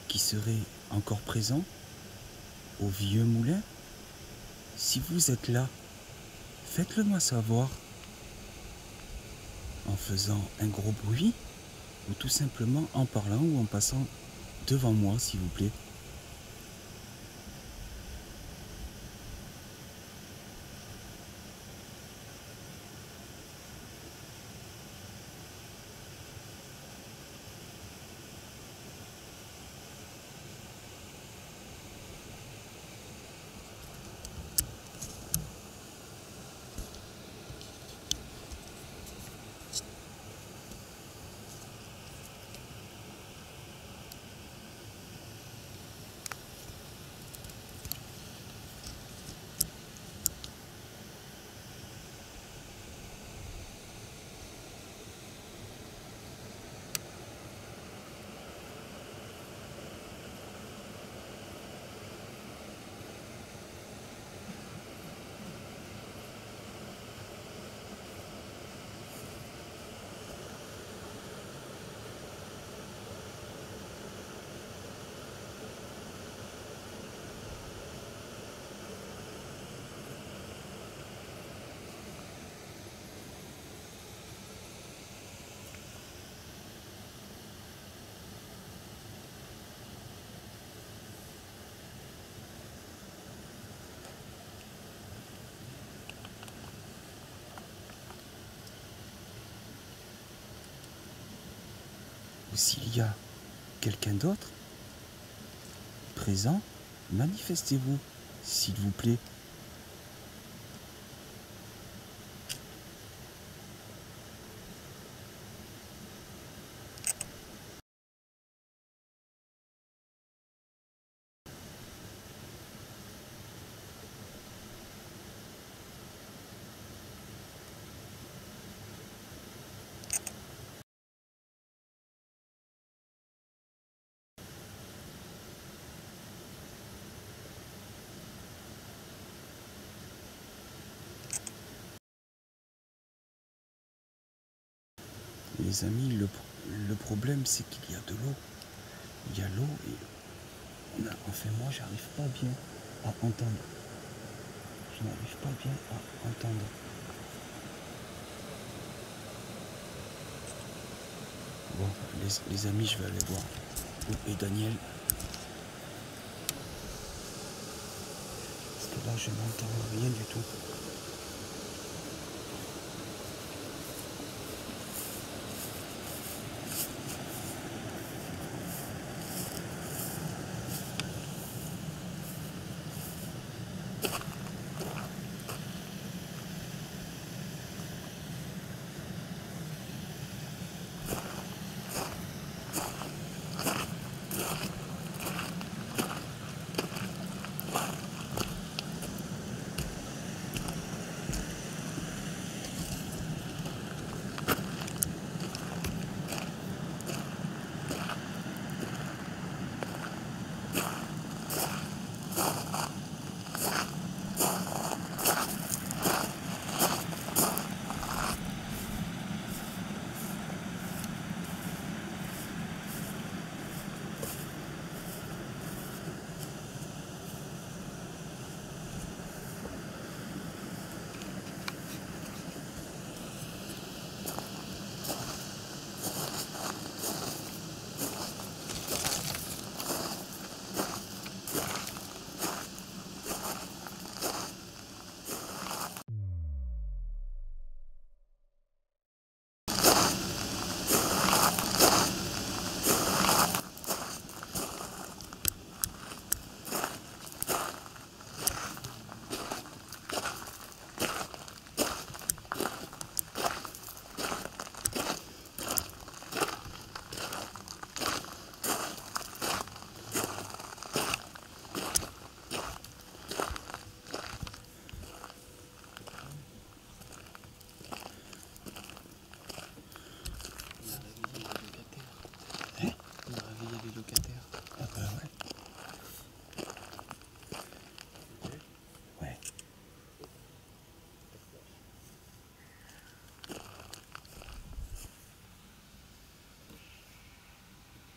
qui serait encore présent au vieux moulin? Si vous êtes là, faites-le moi savoir en faisant un gros bruit ou tout simplement en parlant ou en passant devant moi, s'il vous plaît. ou s'il y a quelqu'un d'autre présent, manifestez-vous, s'il vous plaît. Les amis, le problème c'est qu'il y a de l'eau. Il y a l'eau et enfin moi j'arrive pas bien à entendre. Je n'arrive pas bien à entendre. Bon, les amis, je vais aller voir. Et Daniel. Parce que là je n'entends rien du tout.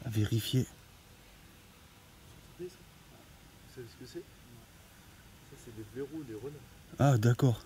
À vérifier. Vous savez ce que c'est? Ça, c'est des verrous des renards. Ah, d'accord.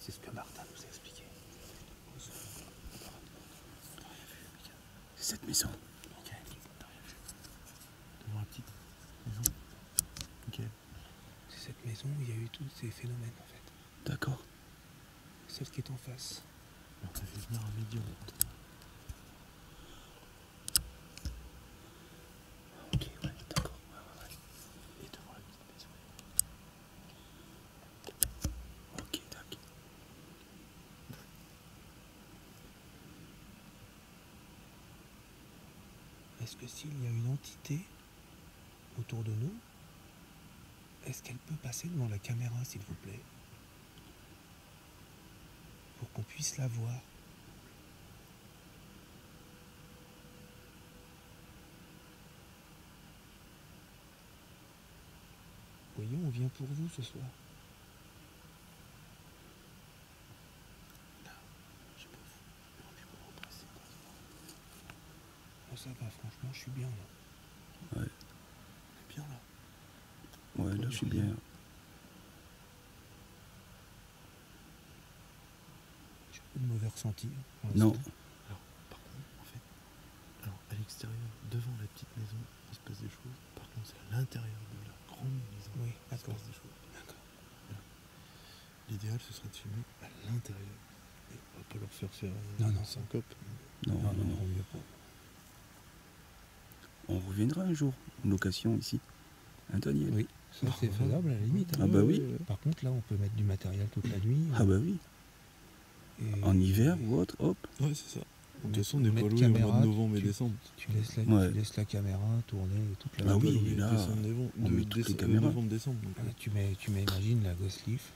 C'est ce que Martin nous a expliqué. C'est cette maison. Ok. Devant la petite maison. Ok. C'est cette maison où il y a eu tous ces phénomènes en fait. D'accord. Celle qui est en face. Alors, ça fait venir un médium. Ok, ouais, d'accord. Et devant la petite maison. Ok, d'accord. Est-ce que s'il y a une entité autour de nous, est-ce qu'elle peut passer devant la caméra, s'il vous plaît? Pour qu'on puisse la voir. rien pour vous ce soir. Je sais pas vous. Non, je suis pas repressé. Oh, ça va, franchement, je suis bien là. Ouais. Bien là. Ouais, là, je suis bien. J'ai pas de mauvais ressenti. Pour Non. l'instant. Alors, par contre, en fait, alors à l'extérieur, devant la petite maison, il se passe des choses. Par contre, c'est à l'intérieur de la grande maison Oui, qu'il se d'accord. passe des choses. D'accord. L'idéal, ce serait de filmer à l'intérieur. Et on va pas leur faire faire Non, sans cop. Non, Non, non, non. vaut mieux pas. On reviendra un jour. Une location ici. Hein, Daniel? Oui, ça c'est faisable à la limite. Ah bah oui. Par contre, là, on peut mettre du matériel toute la nuit. Ah bah oui. Et En hiver ou autre, hop. Ouais, c'est ça. De toute Mettre- façon, on n'est pas mettre loué au mois caméra, de novembre et tu- décembre. Tu laisses la, Ouais. tu laisses la caméra tourner toute la Ah nuit. oui, Pas loué là, décembre, novembre, on met toutes les caméras. novembre, décembre. Donc, Ah, tu mets, imagines la Ghost Leaf,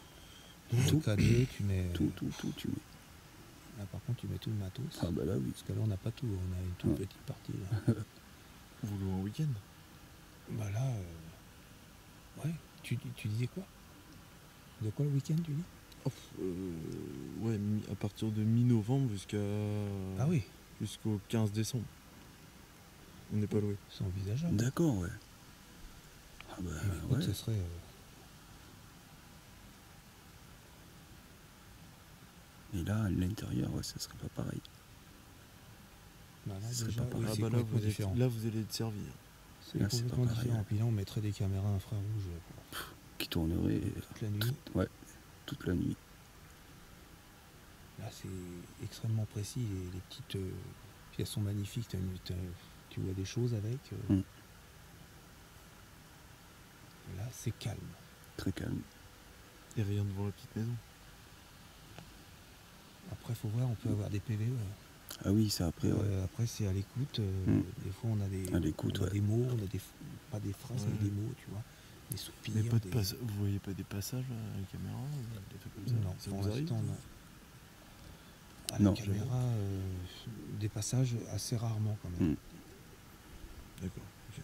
Tout. le cadet, tu mets. Tout, tu mets. Là, par contre, tu mets tout le matos. Ah bah là, oui. Parce que là, on n'a pas tout, on a une toute Ouais. petite partie. Là. vous louez un week-end. Bah là, ouais. Tu disais quoi? De quoi le week-end, tu dis? Ouais, à partir de mi-novembre jusqu'à Ah oui, jusqu'au 15 décembre. On n'est pas loué. c'est envisageable. D'accord, ouais. Ah bah Mais écoute, ouais. ce serait. Et là, à l'intérieur, ouais, ça serait pas pareil. Bah là, Ce serait déjà, pas oui, pareil. c'est bah là, complètement différent. là, vous allez être servi. C'est là, c'est pas complètement pareil, différent. ouais. Puis là, on mettrait des caméras infrarouges Qui tournerait toute la nuit. toute la nuit. Là, c'est extrêmement précis. Les petites. Puis elles sont magnifiques. Tu vois des choses avec. Mm. Là, c'est calme. Très calme. Et rien devant la petite maison. Après, faut voir, on peut avoir des PV. Ah oui, ça après, ouais. Après, c'est à l'écoute. Des fois, on a des, À l'écoute, on a ouais. des mots, on a pas des phrases, Ouais. mais des mots, tu vois. Des soupirs. Mais pas de des... vous voyez pas des passages à la caméra des trucs comme ça Non, ça pour vous arrive l'instant, non. À Non. la caméra, des passages assez rarement quand même. Mm. D'accord, ok,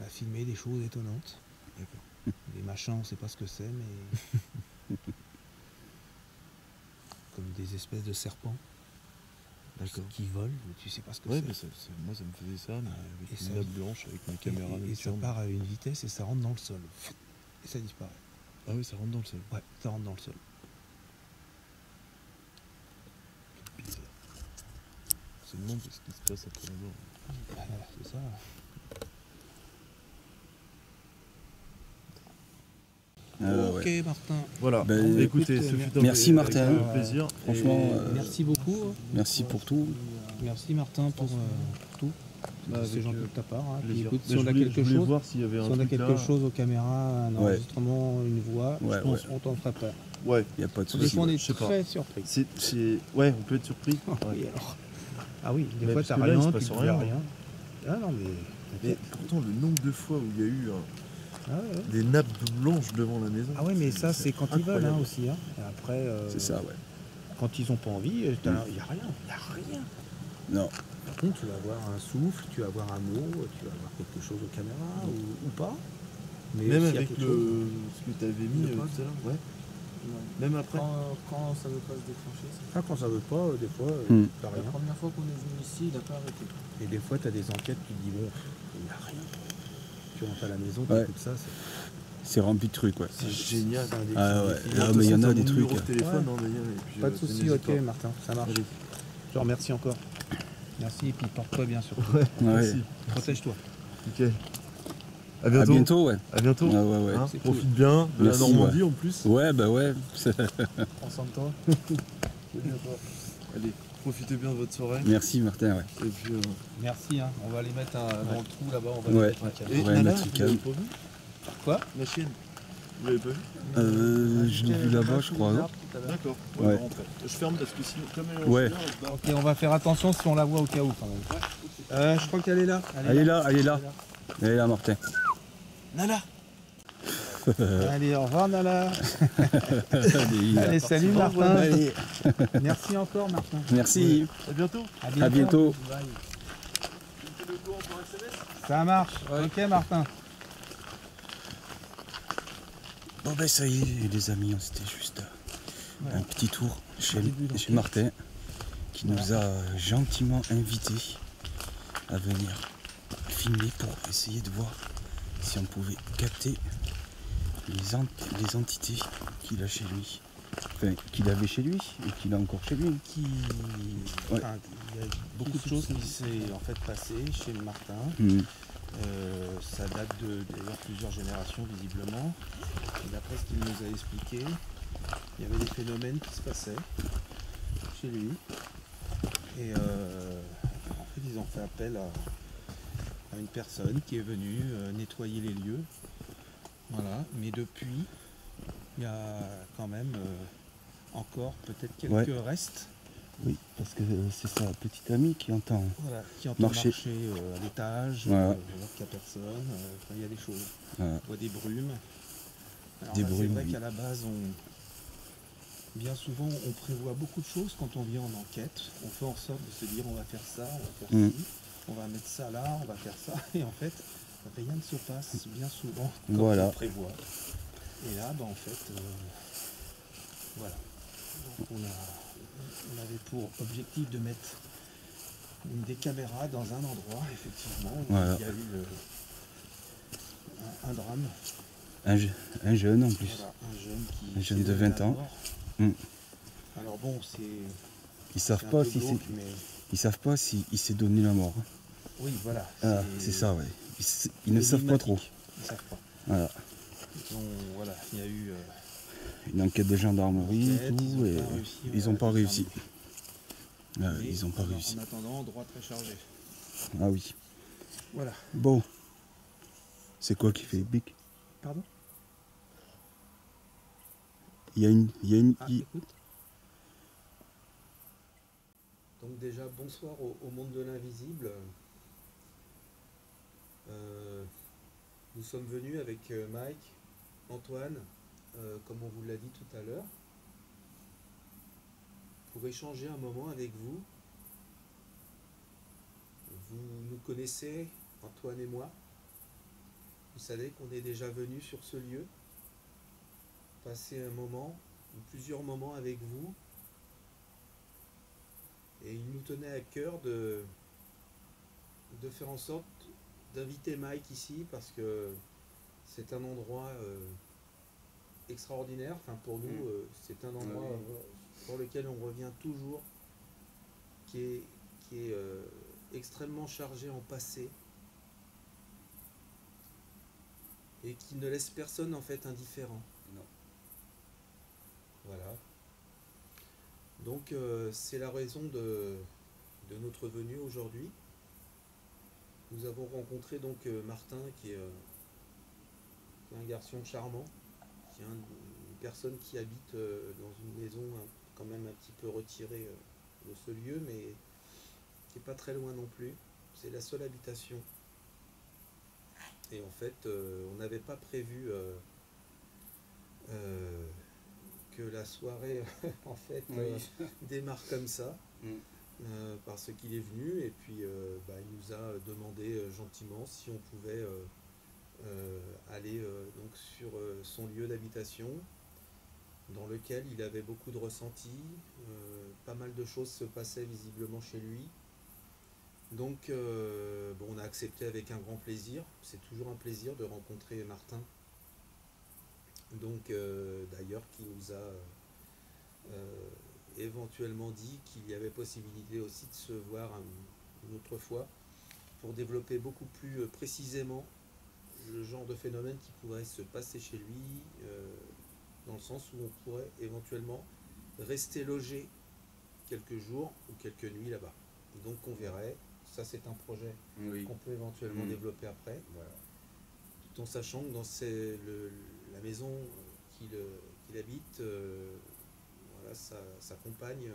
À filmer des choses étonnantes. d'accord. Des machins, on sait pas ce que c'est, mais. Comme des espèces de serpents D'accord. qui volent, mais tu sais pas ce que Ouais, c'est. mais moi ça me faisait ça, mais et avec ça- une nappe blanche, avec ma caméra Et ça nocturne. part à une vitesse et ça rentre dans le sol. Et ça disparaît. Ah oui, ça rentre dans le sol. Ouais, ça rentre dans le sol. Bizarre. On se demande ce qui se passe après la mort. Bah, c'est ça. Ok, Ouais. Martin. Voilà, Bah, écoutez, écoute, ce fut un merci, Martin. plaisir. Franchement, Et- Merci beaucoup. Merci pour tout. Merci Martin pour tout. Bah, C'est avec, gentil de ta part. Hein. Puis, plaisir. écoute, Mais si on je a voulais- quelque je voulais chose, voir s'il y avait si un on a truc quelque là. chose aux caméras, un Ouais. enregistrement, une voix, Ouais, je pense ouais. qu'on t'en fera pas. Ouais, Il n'y a pas de Des souci. fois, on Ouais. est je sais pas. très surpris. ouais, on peut être surpris. Oui, Ouais. alors. Ah oui, des Mais fois parce t'as que là, il rien, se tu passe te rien. dis rien. Ah non mais. Mais pourtant, le nombre de fois où il y a eu Ah ouais. des nappes blanches devant la maison. Ah ouais, mais ça c'est quand ils veulent hein, incroyable. aussi. Hein. Et après, C'est ça, ouais. quand ils ont pas envie, il y a rien, il y a rien. Non. Par contre, tu vas avoir un souffle, tu vas avoir un mot, tu vas avoir quelque chose aux caméras ou pas. Mais Même s'il y a avec quelque chose- ce que tu avais mis Le tout poste. à l'heure. Ouais. Même après. Quand ça veut pas se déclencher, Ah, quand ça veut pas, des fois, Hmm. t'as la rien. première fois qu'on est venu ici, il n'a pas arrêté. Et des fois, t'as des enquêtes, tu te dis bon, il n'y a rien. Tu rentres à la maison, tu Ouais. écoutes ça, C'est rempli de trucs, ouais. C'est génial. c'est un des- Ah c'est ouais. des films. Ah, mais il y en a T'as des mon trucs. numéro de téléphone, Ouais. hein, d'ailleurs, et puis, Pas de tu soucis, n'hésites ok pas. Martin, ça marche. Allez. Je te remercie encore. Merci et puis porte-toi bien surtout. Ouais. Merci. Protège-toi. Ok. À À bientôt. bientôt, ouais. À bientôt. Ah ouais, ouais. Hein, C'est profite cool. bien de Merci, la Normandie en plus. Ouais, bah ouais. Prends soin de toi. Allez, profitez bien de votre soirée. Merci, Martin, ouais. Et puis, Merci, hein. On va les mettre dans le trou là-bas, on va Ouais. les mettre une et On va Nana, mettre une vous cam. l'avez pas vu Quoi La chienne. Vous l'avez pas vu Je l'ai vu là-bas, je crois. Non D'accord. Ouais. Ouais. Rentrer. Je ferme parce que sinon, comme elle est en Ouais. chaleur, elle se barre. Ok, on va faire attention si on la voit au cas où quand même. Je crois qu'elle est là. Elle est là, elle est là. Elle est là, Martin. Nana. Allez, au revoir Nala. Allez, Allez, salut Martin. Allez. Merci encore Martin. Merci. À bientôt. À bientôt. Bye. Mettez le courant par SMS. Ça marche. Ok Martin. Bon ben ça y est les amis, c'était juste Voilà. un petit tour chez Début d'enquête. Martin qui nous a gentiment invités à venir filmer pour essayer de voir si on pouvait capter les entités qu'il a chez lui. Enfin, qu'il avait chez lui et qu'il a encore chez lui. Ouais. Enfin, il y a beaucoup de choses qui s'est en fait passé chez Martin. Mhm. Ça date d'ailleurs plusieurs générations visiblement. Et d'après ce qu'il nous a expliqué, il y avait des phénomènes qui se passaient chez lui. Et en fait ils ont fait appel à une personne qui est venue nettoyer les lieux. Voilà. Mais depuis, il y a quand même encore peut-être quelques restes. Oui, parce que c'est sa petite amie qui entend. Voilà, qui entend Marcher. marcher à l'étage, Voilà. alors qu'il n'y a personne. Enfin, il y a des choses. Voilà. On voit des brumes. Alors Des là, c'est brumes, vrai oui. qu'à la base, bien souvent, on prévoit beaucoup de choses quand on vient en enquête. On fait en sorte de se dire on va faire ça, on va faire ci, on va mettre ça là, on va faire ça. Et en fait, rien ne se passe bien souvent comme Voilà. on prévoit. Et là, en fait, voilà. Donc, on avait pour objectif de mettre des caméras dans un endroit, effectivement, où Voilà. il y a eu un drame. Un jeune en plus. Voilà, un Un jeune qui de est venu 20 à ans. mort. Mm. Alors bon, c'est Ils savent un pas peu si glauque, c'est. mais Ils savent pas s'il s'est donné la mort. oui, voilà. Ah, c'est ça, ouais. Ils ne savent pas trop. Ils savent pas. Voilà. Donc voilà, il y a eu Une enquête de gendarmerie enquête, et tout, et ils n'ont pas réussi. Ah, Mais ils n'ont pas réussi. En attendant, droit très chargé. Ah oui. Voilà. Bon. C'est quoi qui fait bic? Pardon? Il y a une. Ah, écoute. Donc déjà, bonsoir au monde de l'invisible. Nous sommes venus avec Mike, Antoine, comme on vous l'a dit tout à l'heure, pour échanger un moment avec vous. Vous nous connaissez, Antoine et moi. Vous savez qu'on est déjà venus sur ce lieu, passer un moment, ou plusieurs moments avec vous. Et il nous tenait à cœur de faire en sorte d'inviter Mike ici parce que c'est un endroit extraordinaire. Enfin, pour nous, c'est un endroit pour lequel on revient toujours, qui est extrêmement chargé en passé et qui ne laisse personne en fait indifférent. Non. Voilà. Donc c'est la raison de notre venue aujourd'hui. Nous avons rencontré donc Martin qui est un garçon charmant, qui est une personne qui habite dans une maison quand même un petit peu retirée de ce lieu, mais qui n'est pas très loin non plus. C'est la seule habitation. Et en fait, on n'avait pas prévu que la soirée en fait démarre comme ça. Parce qu'il est venu et puis il nous a demandé gentiment si on pouvait aller donc sur son lieu d'habitation dans lequel il avait beaucoup de ressentis, pas mal de choses se passaient visiblement chez lui. Donc on a accepté avec un grand plaisir. C'est toujours un plaisir de rencontrer Martin. Donc d'ailleurs qui nous a éventuellement dit qu'il y avait possibilité aussi de se voir une autre fois pour développer beaucoup plus précisément le genre de phénomène qui pourrait se passer chez lui, dans le sens où on pourrait éventuellement rester logé quelques jours ou quelques nuits là-bas. Donc on verrait, ça c'est un projet qu'on peut éventuellement développer après, tout en sachant que dans la maison qu'il habite, sa compagne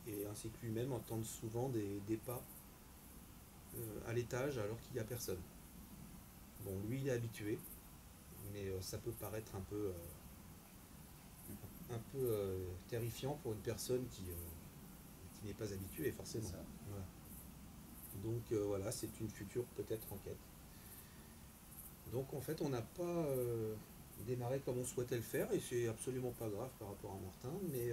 et ainsi que lui-même entendent souvent des pas à l'étage alors qu'il n'y a personne. Bon, lui il est habitué, mais ça peut paraître un peu terrifiant pour une personne qui n'est pas habituée forcément. Voilà. Donc voilà, c'est une future peut-être enquête. Donc en fait on n'a pas démarrer comme on souhaitait le faire, et c'est absolument pas grave par rapport à Martin, mais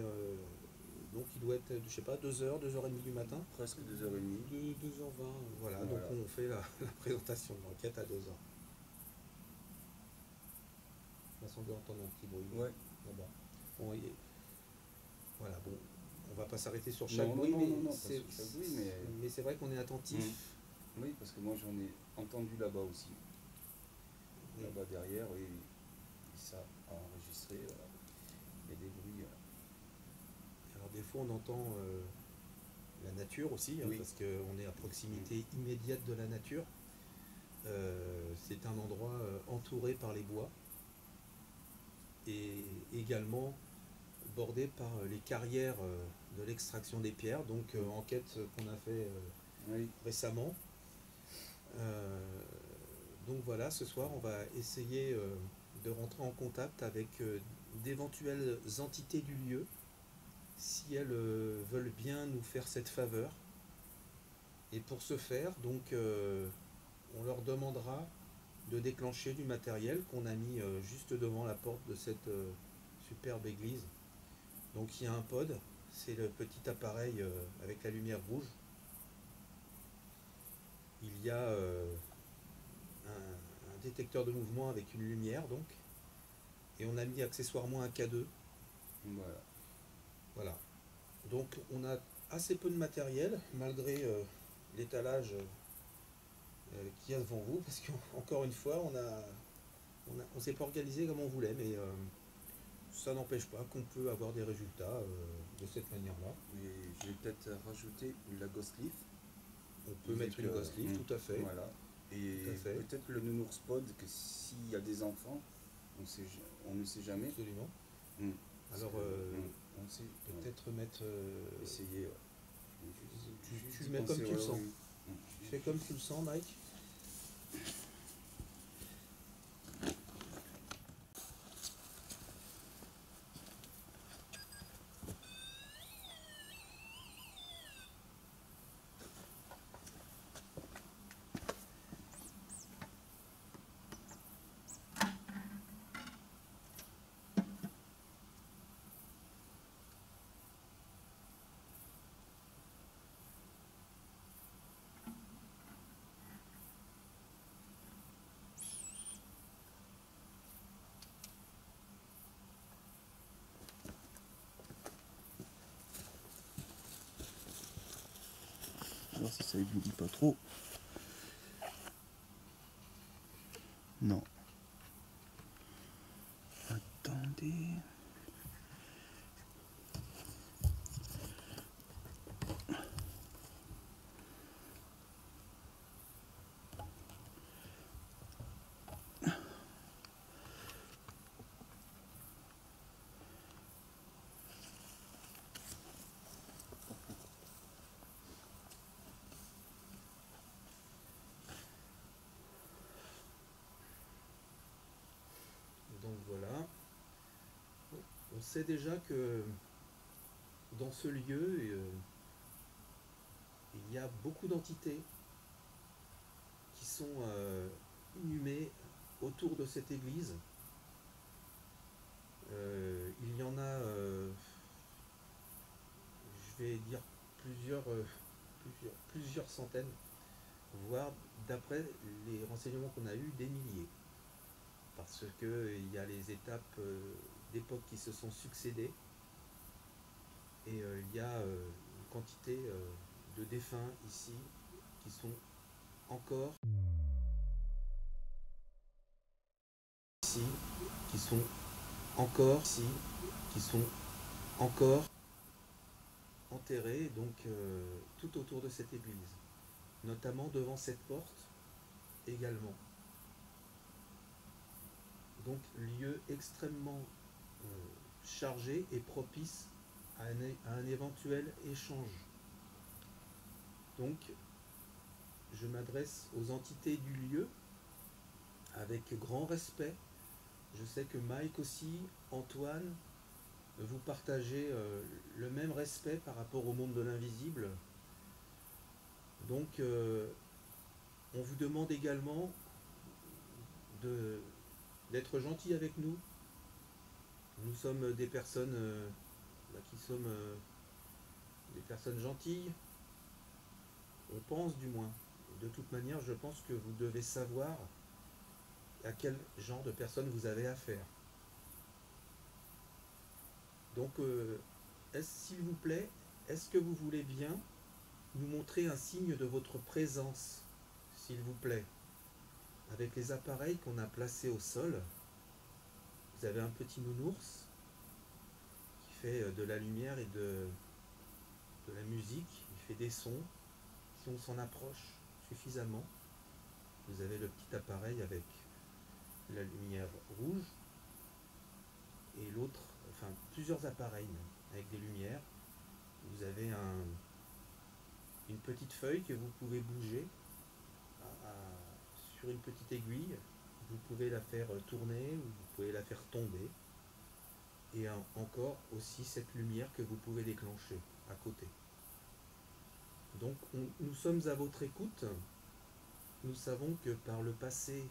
donc il doit être, je sais pas, 2h, 2h30 du matin. Presque 2h30. 2h20, voilà, Voilà. donc on fait la présentation de l'enquête à 2h. De toute façon, on doit entendre un petit bruit Ouais. là-bas. Bon, voilà, bon, on va pas s'arrêter sur chaque Non, bruit, non, mais non, pas c'est sur chaque bruit, mais- c'est vrai qu'on est attentif. Oui, parce que moi j'en ai entendu là-bas aussi. Oui. Là-bas derrière, et ça a enregistré et des bruits. Alors des fois on entend la nature aussi, hein, Oui. parce qu'on est à proximité immédiate de la nature. C'est un endroit entouré par les bois et également bordé par les carrières de l'extraction des pierres, donc enquête qu'on a fait Oui. récemment. Donc voilà, ce soir on va essayer de rentrer en contact avec d'éventuelles entités du lieu, si elles veulent bien nous faire cette faveur. Et pour ce faire, donc on leur demandera de déclencher du matériel qu'on a mis juste devant la porte de cette superbe église. Donc il y a un pod, c'est le petit appareil avec la lumière rouge. Il y a un détecteur de mouvement avec une lumière, donc. Et on a mis accessoirement un K2. Voilà. Voilà. Donc on a assez peu de matériel, malgré l'étalage qu'il y a devant vous, parce qu'encore une fois, on s'est pas organisé comme on voulait, mais ça n'empêche pas qu'on peut avoir des résultats de cette manière-là. Et je vais peut-être rajouter la Ghost Leaf. On peut mettre une Ghost Leaf, tout à fait. Voilà. Et Tout à fait. peut-être le nounours pod, que s'il y a des enfants, on ne sait jamais. Absolument. Parce Alors, que, on sait, peut-être mettre... essayer. tu mets comme tu le sens. Tu fais comme tu le sens, Mike. voir si ça éblouit pas trop. Non. Attendez. Donc voilà. On sait déjà que dans ce lieu, il y a beaucoup d'entités qui sont inhumées autour de cette église. Il y en a, je vais dire plusieurs centaines, voire d'après les renseignements qu'on a eus, des milliers. Parce qu'il y a les étapes d'époque qui se sont succédées et il y a une quantité de défunts ici qui sont encore ici, qui sont encore ici, qui sont encore enterrés, donc tout autour de cette église, notamment devant cette porte également. Donc lieu extrêmement chargé et propice à un éventuel échange. Donc je m'adresse aux entités du lieu avec grand respect. Je sais que Mike aussi, Antoine, vous partagez le même respect par rapport au monde de l'invisible. Donc on vous demande également de d'être gentil avec nous. Nous sommes des personnes qui sommes des personnes gentilles. On pense du moins. De toute manière, je pense que vous devez savoir à quel genre de personne vous avez affaire. Donc, s'il vous plaît, est-ce que vous voulez bien nous montrer un signe de votre présence, s'il vous plaît? Avec les appareils qu'on a placés au sol, vous avez un petit nounours qui fait de la lumière et de la musique, il fait des sons. Si on s'en approche suffisamment, vous avez le petit appareil avec la lumière rouge et l'autre, enfin plusieurs appareils même, avec des lumières. Vous avez une petite feuille que vous pouvez bouger sur une petite aiguille. Vous pouvez la faire tourner ou vous pouvez la faire tomber. Et encore aussi cette lumière que vous pouvez déclencher à côté. Donc nous sommes à votre écoute. Nous savons que par le passé,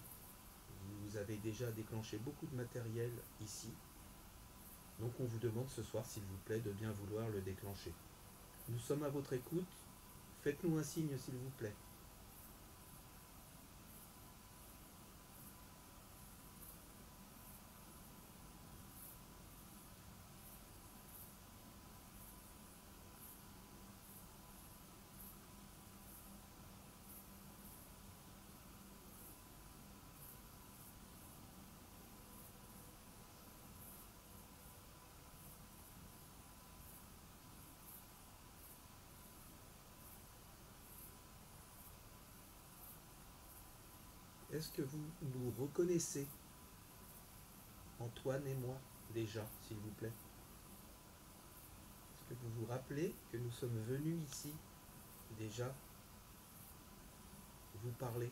vous avez déjà déclenché beaucoup de matériel ici. Donc on vous demande ce soir, s'il vous plaît, de bien vouloir le déclencher. Nous sommes à votre écoute. Faites-nous un signe, s'il vous plaît. Est-ce que vous nous reconnaissez, Antoine et moi, déjà, s'il vous plaît? Est-ce que vous vous rappelez que nous sommes venus ici, déjà, vous parler?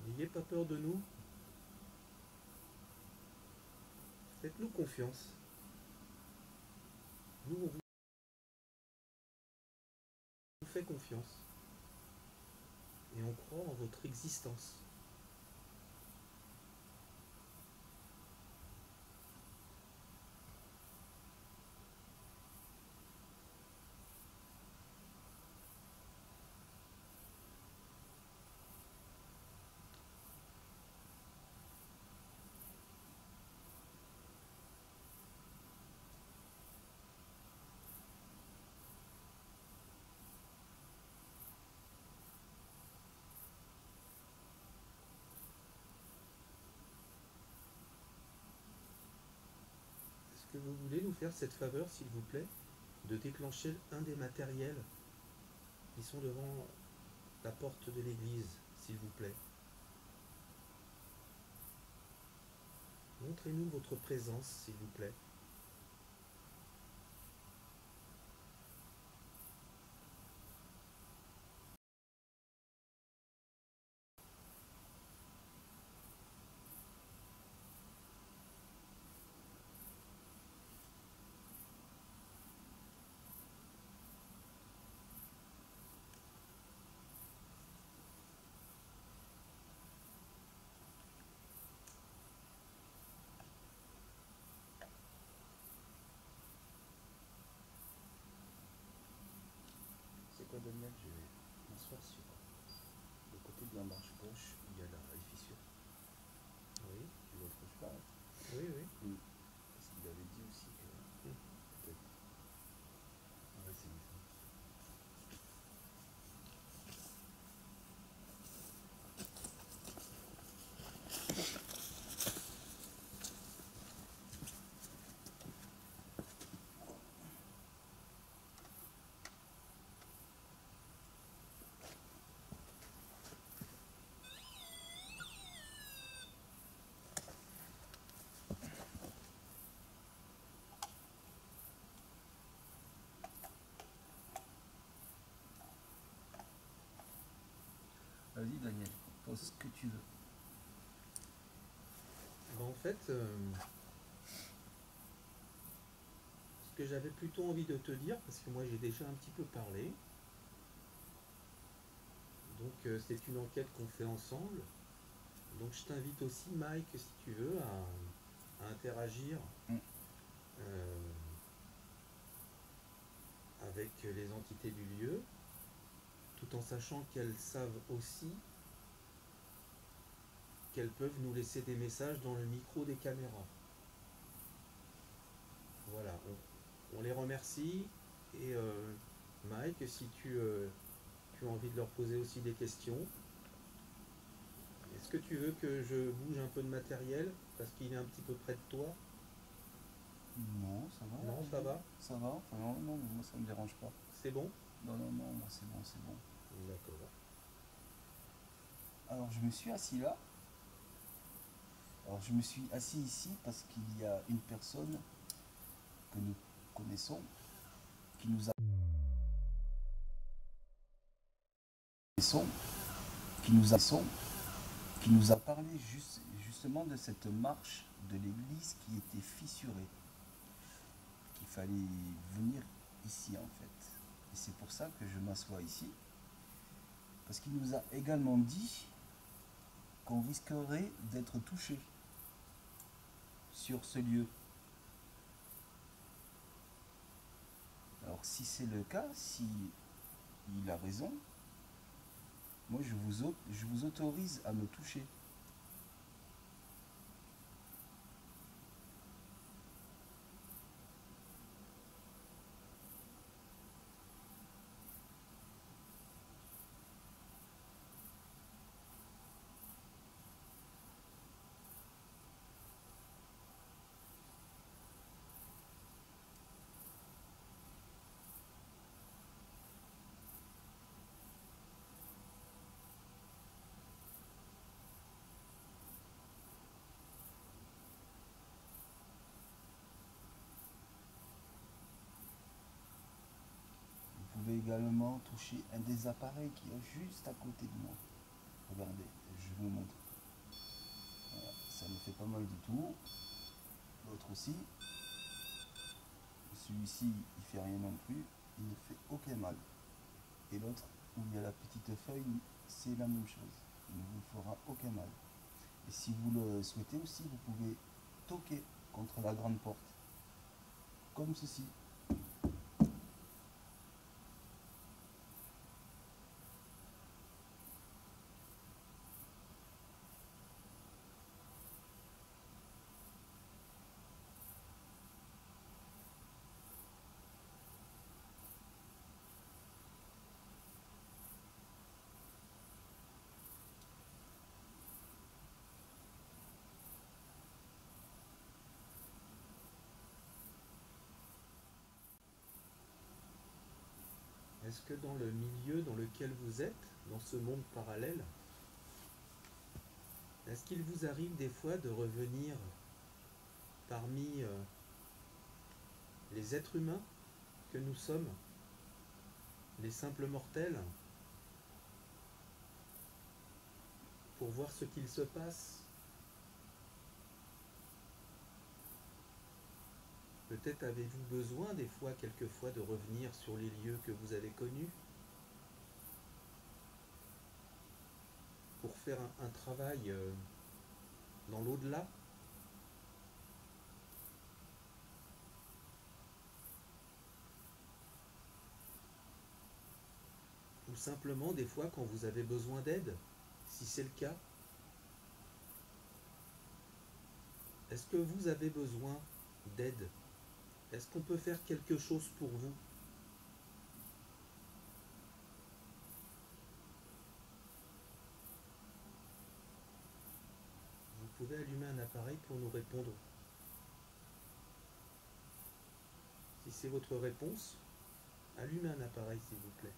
N'ayez pas peur de nous. Faites-nous confiance. Nous, on vous fait confiance. Et on croit en votre existence. Est-ce que vous voulez nous faire cette faveur, s'il vous plaît, de déclencher un des matériels qui sont devant la porte de l'église, s'il vous plaît? Montrez-nous votre présence, s'il vous plaît. C'est quoi, Daniel? Je vais m'asseoir sur le côté de la marche gauche où il y a la fissure. Oui, Tu vois ce que je parle? oui, oui. Parce qu'il avait dit aussi que peut-être. Ouais, c'est ça. ce que tu veux. En fait, ce que j'avais plutôt envie de te dire, parce que moi j'ai déjà un petit peu parlé, donc c'est une enquête qu'on fait ensemble. Donc je t'invite aussi, Mike, si tu veux, à interagir euh, avec les entités du lieu, tout en sachant qu'elles savent aussi qu'elles peuvent nous laisser des messages dans le micro des caméras. Voilà, on les remercie. Et Mike, si tu as envie de leur poser aussi des questions, est-ce que tu veux que je bouge un peu de matériel parce qu'il est un petit peu près de toi? Non, ça va. Non, ça va? Ça va. Enfin, non, non, moi ça me dérange pas. C'est bon? Non, non, non, moi c'est bon, c'est bon. D'accord. Alors je me suis assis là. Alors je me suis assis ici parce qu'il y a une personne que nous connaissons qui nous a qui nous a parlé justement de cette marche de l'église qui était fissurée, qu'il fallait venir ici en fait. Et c'est pour ça que je m'assois ici, parce qu'il nous a également dit qu'on risquerait d'être touché sur ce lieu. Alors si c'est le cas, si il a raison, moi je vous autorise à me toucher. Vous pouvez également toucher un des appareils qui est juste à côté de moi. Regardez, je vous montre. Voilà, ça me fait pas mal du tout. L'autre aussi. Celui-ci, il fait rien non plus. Il ne fait aucun mal. Et l'autre, où il y a la petite feuille, c'est la même chose. Il ne vous fera aucun mal. Et si vous le souhaitez aussi, vous pouvez toquer contre la grande porte. Comme ceci. Est-ce que dans le milieu dans lequel vous êtes, dans ce monde parallèle, est-ce qu'il vous arrive des fois de revenir parmi les êtres humains que nous sommes, les simples mortels, pour voir ce qu'il se passe? Peut-être avez-vous besoin des fois, quelquefois, de revenir sur les lieux que vous avez connus pour faire un travail dans l'au-delà? Ou simplement des fois quand vous avez besoin d'aide, si c'est le cas? Est-ce que vous avez besoin d'aide? Est-ce qu'on peut faire quelque chose pour vous? Vous pouvez allumer un appareil pour nous répondre. Si c'est votre réponse, allumez un appareil s'il vous plaît.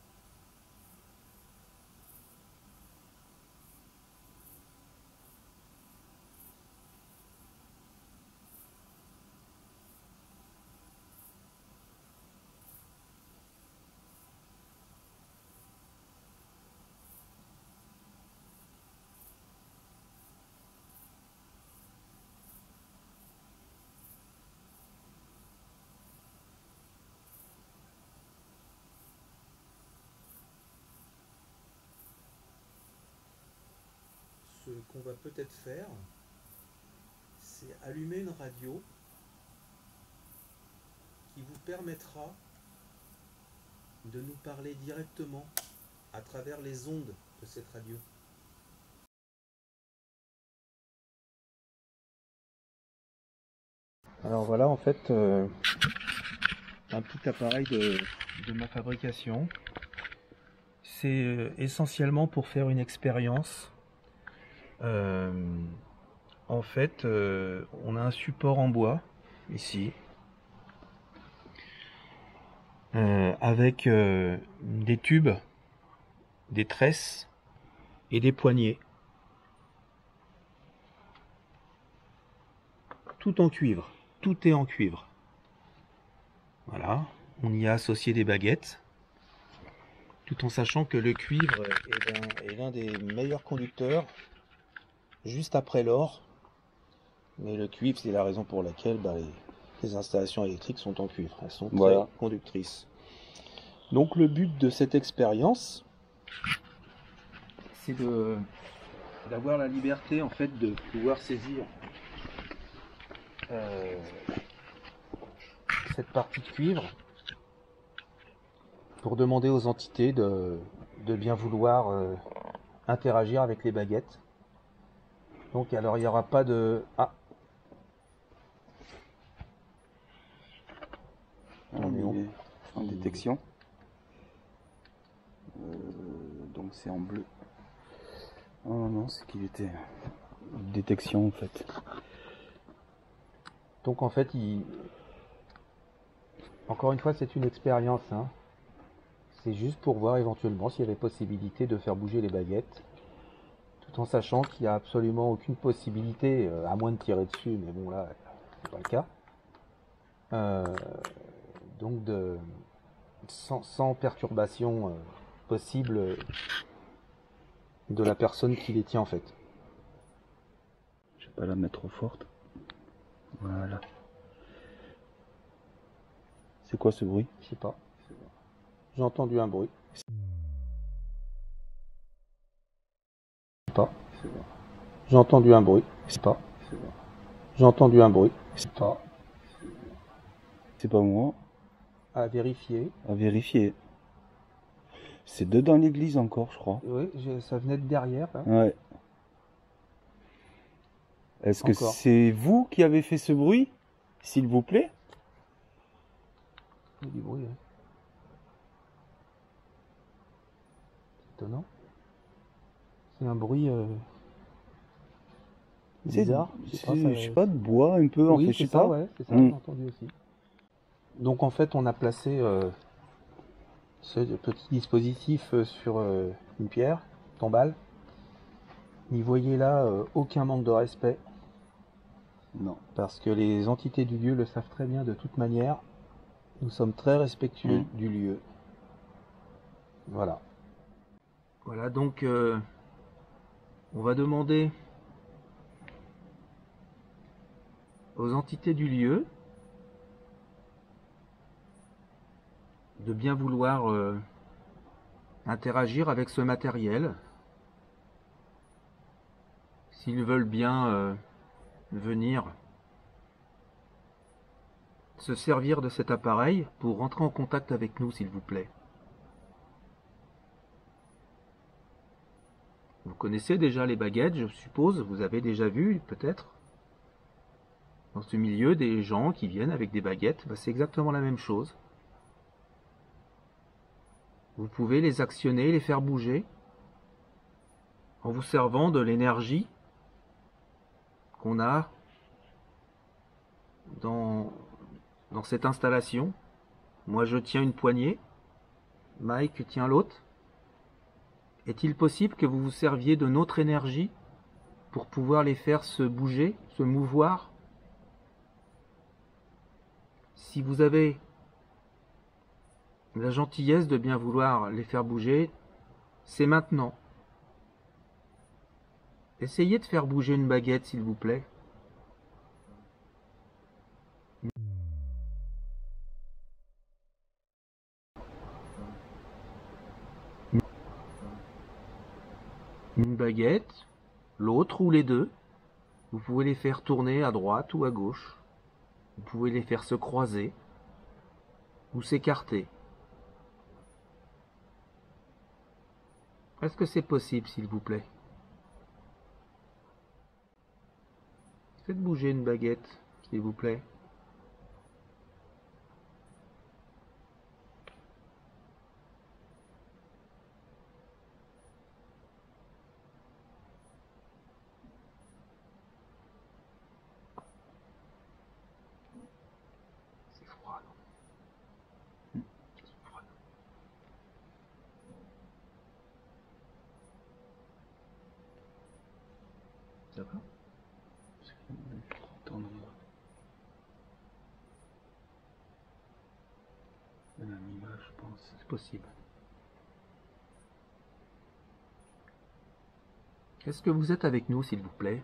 qu'on va peut-être faire, c'est allumer une radio qui vous permettra de nous parler directement à travers les ondes de cette radio. Alors voilà en fait un petit appareil de ma fabrication. C'est essentiellement pour faire une expérience. En fait, on a un support en bois ici avec des tubes, des tresses et des poignées. Tout en cuivre. Tout est en cuivre. Voilà. On y a associé des baguettes. Tout en sachant que le cuivre est l'un des meilleurs conducteurs, juste après l'or. Mais le cuivre, c'est la raison pour laquelle les installations électriques sont en cuivre. Elles sont très conductrices. Donc le but de cette expérience, c'est d'avoir la liberté en fait de pouvoir saisir cette partie de cuivre pour demander aux entités de bien vouloir interagir avec les baguettes. Donc alors il n'y aura pas de... Ah, on est en détection. Donc c'est en bleu. Oh non, non, c'est qu'il était détection en fait. Donc en fait, encore une fois, c'est une expérience. Hein. C'est juste pour voir éventuellement s'il y avait possibilité de faire bouger les baguettes, tout en sachant qu'il n'y a absolument aucune possibilité, à moins de tirer dessus, mais bon là, c'est pas le cas. Donc sans perturbation possible de la personne qui les tient en fait. Je vais pas la mettre trop forte. Voilà. C'est quoi ce bruit? Je sais pas. J'ai entendu un bruit. Je sais pas. J'ai entendu un bruit. Je sais pas. J'ai entendu un bruit. Je sais pas. C'est pas moi. À vérifier. À vérifier. C'est dedans l'église encore, je crois. Oui, ça venait de derrière. Hein. Ouais. Est-ce que Encore. c'est vous qui avez fait ce bruit, s'il vous plaît? Il y a du bruit. Hein. C'est étonnant. C'est un bruit bizarre. Je sais pas, de bois un peu. Oui, en fait, c'est je sais ça, pas. ouais, c'est ça, j'ai entendu aussi. Donc en fait, on a placé ce petit dispositif sur une pierre tombale. N'y voyez là aucun manque de respect. Non. Parce que les entités du lieu le savent très bien de toute manière. Nous sommes très respectueux du lieu. Voilà. Voilà, donc on va demander aux entités du lieu de bien vouloir interagir avec ce matériel. S'ils veulent bien venir se servir de cet appareil pour rentrer en contact avec nous, s'il vous plaît. Vous connaissez déjà les baguettes, je suppose, vous avez déjà vu peut-être dans ce milieu des gens qui viennent avec des baguettes, c'est exactement la même chose. Vous pouvez les actionner, les faire bouger en vous servant de l'énergie qu'on a dans cette installation. Moi je tiens une poignée, Mike tient l'autre. Est-il possible que vous vous serviez de notre énergie pour pouvoir les faire se bouger, se mouvoir? Si vous avez la gentillesse de bien vouloir les faire bouger, c'est maintenant. Essayez de faire bouger une baguette, s'il vous plaît. Une baguette, l'autre ou les deux. Vous pouvez les faire tourner à droite ou à gauche. Vous pouvez les faire se croiser ou s'écarter. Est-ce que c'est possible, s'il vous plaît? Faites bouger une baguette, s'il vous plaît. C'est froid, non? C'est froid. Ça va? Je pense, c'est possible. Est-ce que vous êtes avec nous, s'il vous plaît?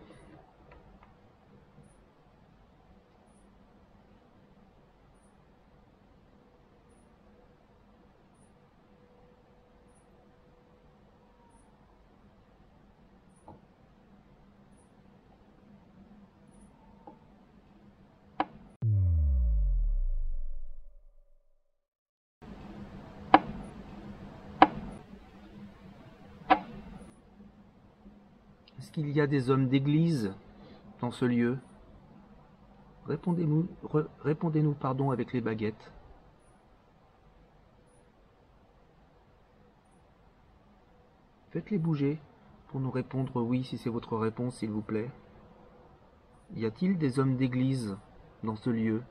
Est-ce qu'il y a des hommes d'église dans ce lieu? Répondez-nous pardon avec les baguettes. Faites-les bouger pour nous répondre oui si c'est votre réponse, s'il vous plaît. Y a-t-il des hommes d'église dans ce lieu?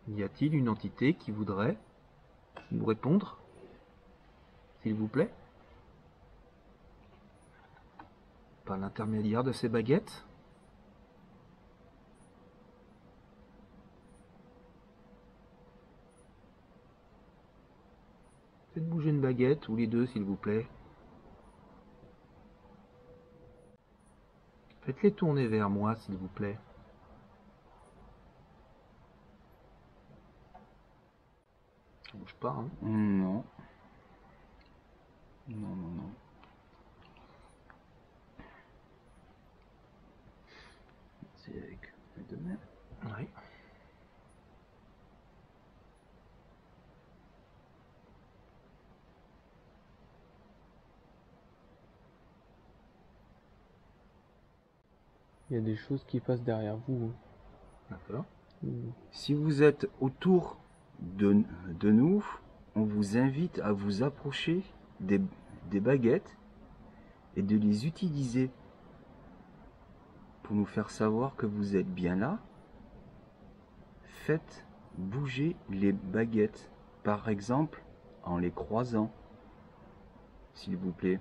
Y a-t-il une entité qui voudrait nous répondre, s'il vous plaît? Par l'intermédiaire de ces baguettes? Faites bouger une baguette ou les deux, s'il vous plaît. Faites-les tourner vers moi, s'il vous plaît. Ça bouge pas, hein? Non. Non, non, non. C'est avec les deux mains. Oui. Il y a des choses qui passent derrière vous. D'accord. Si vous êtes autour de nous, on vous invite à vous approcher des baguettes et de les utiliser pour nous faire savoir que vous êtes bien là. Faites bouger les baguettes, par exemple en les croisant, s'il vous plaît.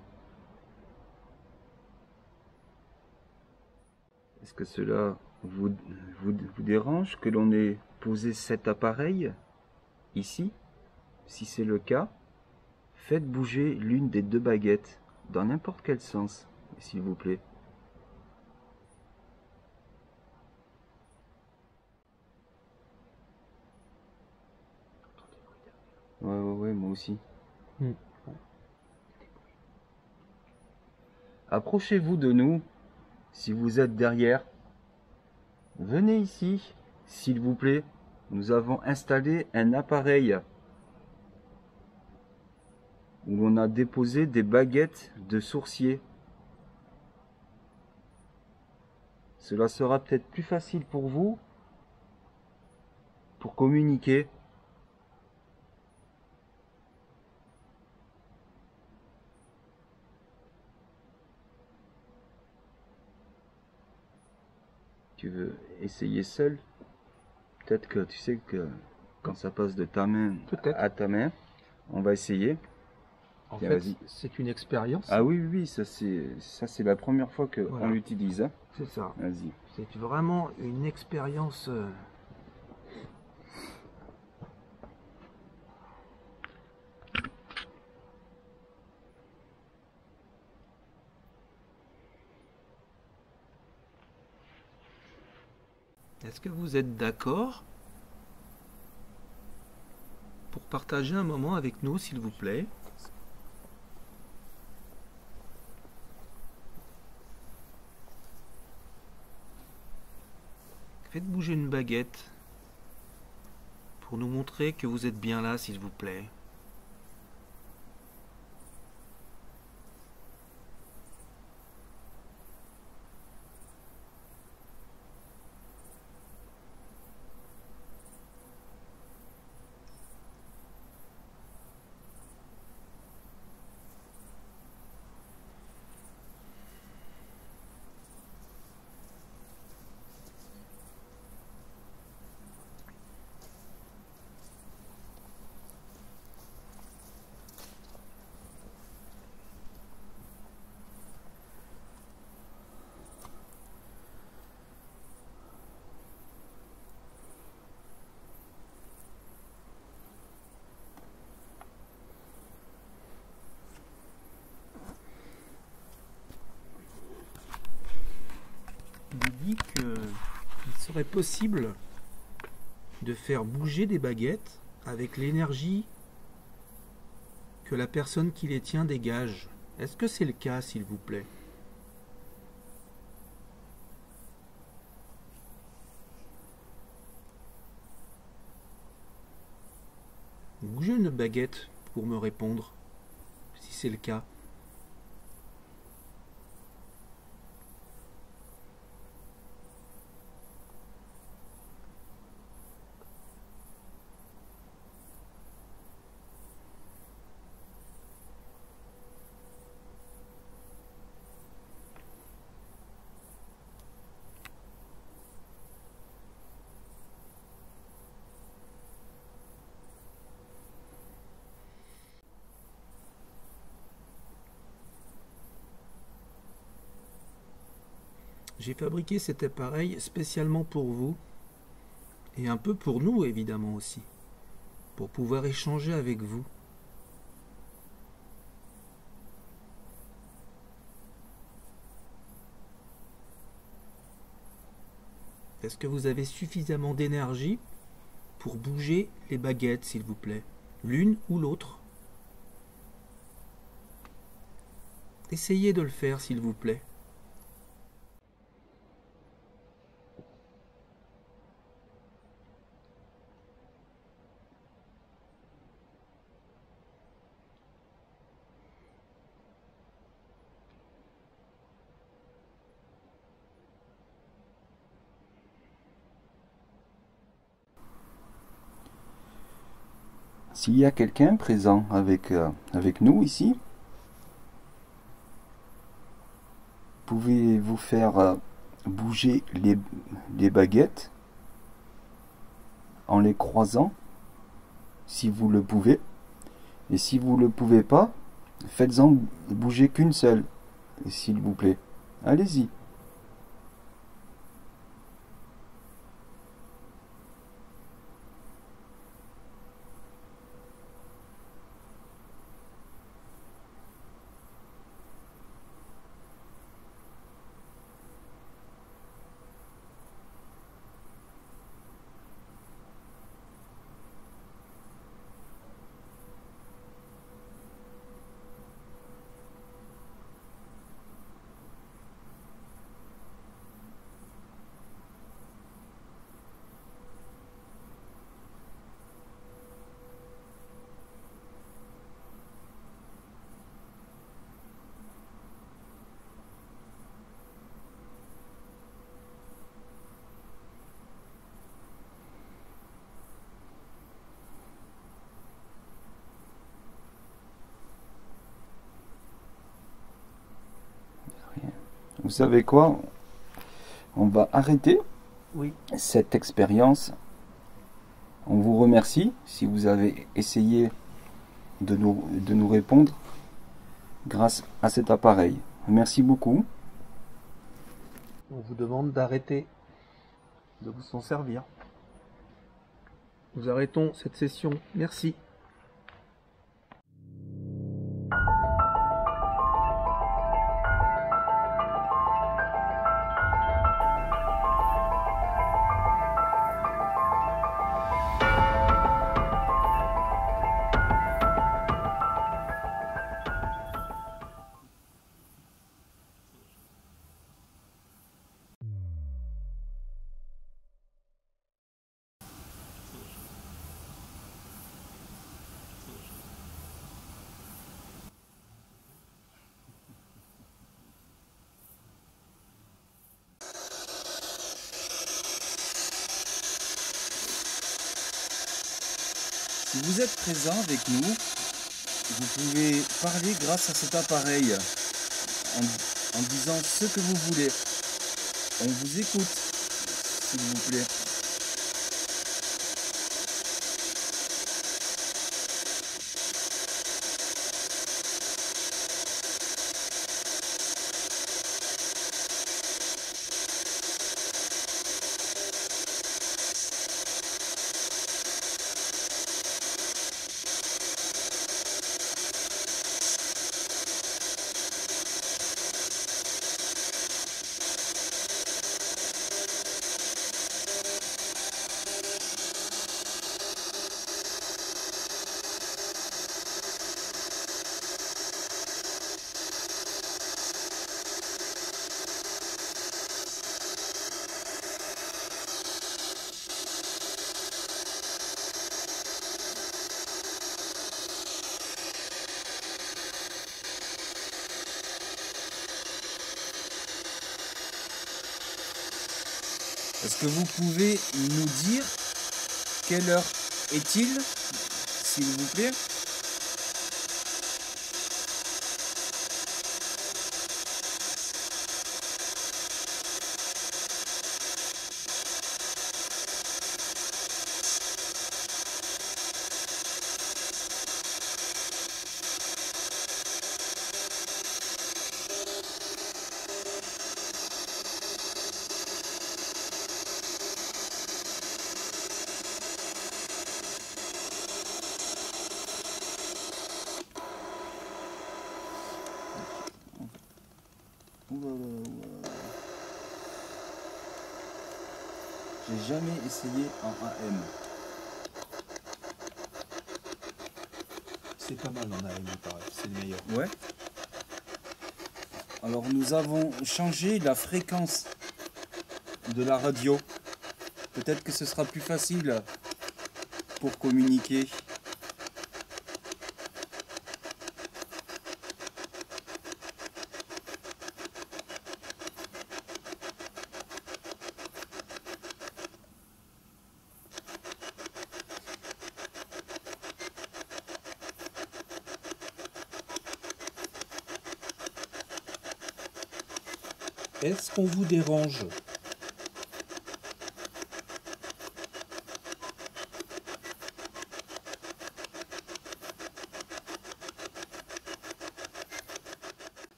Est-ce que cela vous dérange que l'on ait posé cet appareil ici? Si c'est le cas, faites bouger l'une des deux baguettes dans n'importe quel sens, s'il vous plaît. Ouais, moi aussi. Approchez-vous de nous, si vous êtes derrière. Venez ici, s'il vous plaît. Nous avons installé un appareil où on a déposé des baguettes de sourcier. Cela sera peut-être plus facile pour vous pour communiquer. Tu veux essayer seul? Peut-être que tu sais que quand ça passe de ta main à ta main, on va essayer. En Tiens, fait, vas-y. c'est une expérience. Ah oui, ça c'est la première fois qu'on Voilà. l'utilise. Hein. C'est ça. Vas-y. C'est vraiment une expérience. Est-ce que vous êtes d'accord pour partager un moment avec nous, s'il vous plaît? Faites bouger une baguette pour nous montrer que vous êtes bien là, s'il vous plaît. Il dit qu'il serait possible de faire bouger des baguettes avec l'énergie que la personne qui les tient dégage. Est-ce que c'est le cas, s'il vous plaît? Bougez une baguette pour me répondre, si c'est le cas. J'ai fabriqué cet appareil spécialement pour vous, et un peu pour nous évidemment aussi, pour pouvoir échanger avec vous. Est-ce que vous avez suffisamment d'énergie pour bouger les baguettes, s'il vous plaît, l'une ou l'autre? Essayez de le faire, s'il vous plaît. S'il y a quelqu'un présent avec nous ici, pouvez-vous faire bouger les baguettes en les croisant, si vous le pouvez. Et si vous ne le pouvez pas, faites-en bouger qu'une seule, s'il vous plaît. Allez-y. Vous savez quoi? On va arrêter cette expérience. On vous remercie si vous avez essayé de nous répondre grâce à cet appareil. Merci beaucoup. On vous demande d'arrêter de vous en servir. Nous arrêtons cette session. Merci. Si vous êtes présent avec nous, vous pouvez parler grâce à cet appareil en disant ce que vous voulez. On vous écoute, s'il vous plaît. Est-ce que vous pouvez nous dire quelle heure est-il, s'il vous plaît? J'ai jamais essayé en AM. C'est pas mal en AM, il paraît. C'est le meilleur. Ouais. Alors nous avons changé la fréquence de la radio. Peut-être que ce sera plus facile pour communiquer. Est-ce qu'on vous dérange?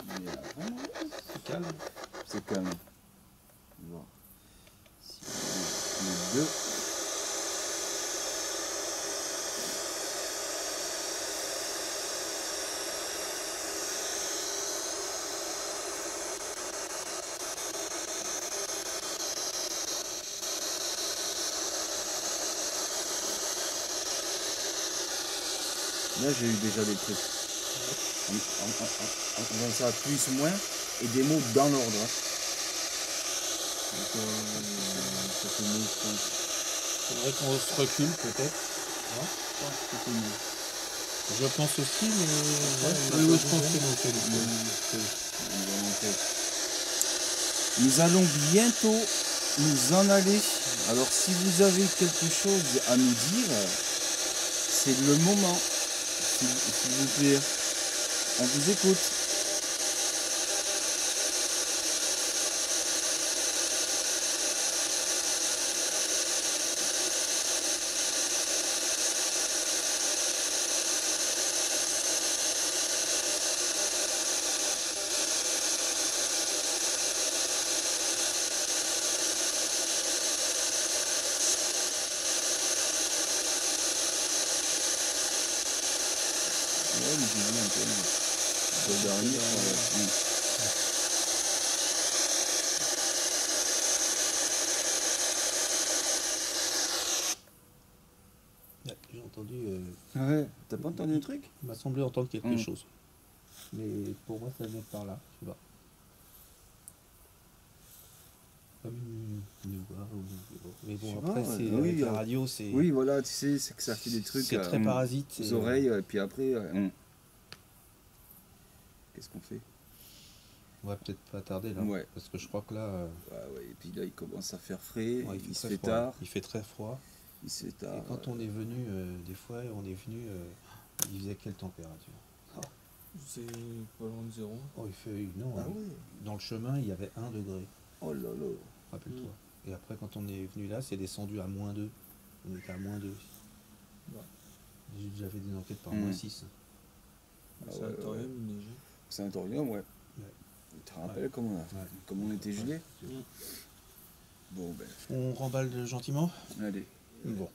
C'est calme. C'est calme. On va voir. Si on met les deux. Là j'ai eu déjà des trucs. On ça plus ou moins et des mots dans l'ordre. Donc, ça fait mieux, je pense. Faudrait qu'on se recule peut-être. Je pense que c'est mieux. Je pense aussi, mais Oui, je pense que c'est bon. Nous allons bientôt nous en aller. Alors si vous avez quelque chose à nous dire, c'est le moment. S'il vous plaît, on vous écoute. Ouais, mais j'ai vu un peu le dernier. Oui. Ouais, j'ai entendu. Ouais, t'as pas entendu un truc? Il m'a semblé entendre quelque Mm. chose. Mais pour moi, ça vient par là. Je sais pas. Comme une voix mais Je sais bon, pas, après, c'est oui, avec la radio, c'est. Oui, voilà, tu sais, c'est que ça fait des trucs C'est très parasite. aux oreilles, et puis après, qu'est-ce qu'on fait? On va peut-être pas tarder là. Ouais. Parce que je crois que là. Ouais, et puis là, il commence à faire frais, Ouais, il se très fait froid. tard. Il fait très froid. C'est Et quand on est venu, des fois, on est venu, il faisait quelle température? C'est pas loin de zéro. Oh, il fait, non, Ah oui. dans le chemin, il y avait 1 degré, Oh là là. rappelle-toi. Et après, quand on est venu là, c'est descendu à -2. On était à -2. Ouais. J'ai déjà fait des enquêtes par Mm. -6. Ah C'est ouais, un torrent neigé. Sanatorium, ouais. Ouais. Tu te rappelles comment on était gelés? Bon, ben, On remballe gentiment. allez. Bon.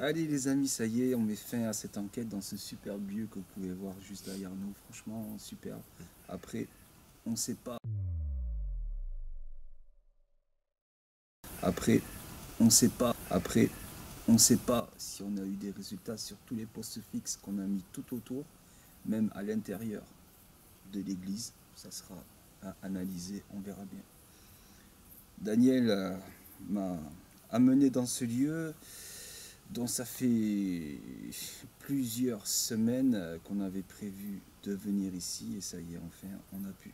Allez les amis, ça y est, on met fin à cette enquête dans ce superbe lieu que vous pouvez voir juste derrière nous. Franchement, superbe. Après, on sait pas. Après, on sait pas. Après, on sait pas si on a eu des résultats sur tous les postes fixes qu'on a mis tout autour, même à l'intérieur de l'église. Ça sera à analyser, on verra bien. Daniel m'a amené dans ce lieu dont ça fait plusieurs semaines qu'on avait prévu de venir ici et ça y est, enfin on a pu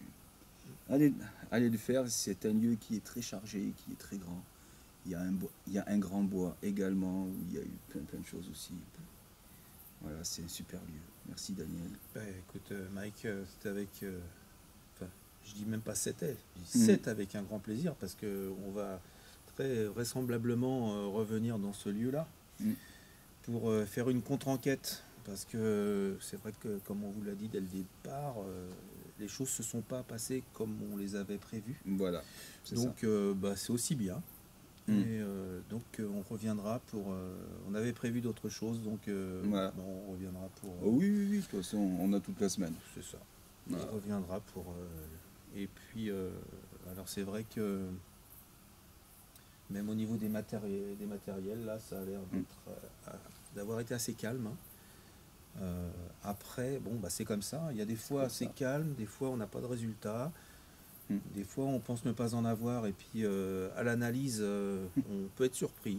aller le faire. C'est un lieu qui est très chargé, qui est très grand. Il y a un grand bois également où il y a eu plein de choses aussi. Voilà, c'est un super lieu. Merci Daniel. Ben, écoute, Mike, c'était avec. Enfin, je dis même pas c'était. Je dis c'est avec un grand plaisir parce que on va très vraisemblablement revenir dans ce lieu-là pour faire une contre-enquête. Parce que c'est vrai que, comme on vous l'a dit dès le départ, les choses se sont pas passées comme on les avait prévues. Voilà. c'est ça. Donc, bah, c'est aussi bien. Et donc on reviendra pour... on avait prévu d'autres choses, donc Voilà. bon, on reviendra pour... Oh oui, de toute façon, on a toute la semaine. C'est ça. Voilà. On reviendra pour... et puis, alors c'est vrai que même au niveau des matériels, là, ça a l'air d'avoir été assez calme. Hein. Après, bon, bah, c'est comme ça. Il y a des fois c'est calme, des fois on n'a pas de résultat. Des fois, on pense ne pas en avoir et puis à l'analyse, on peut être surpris.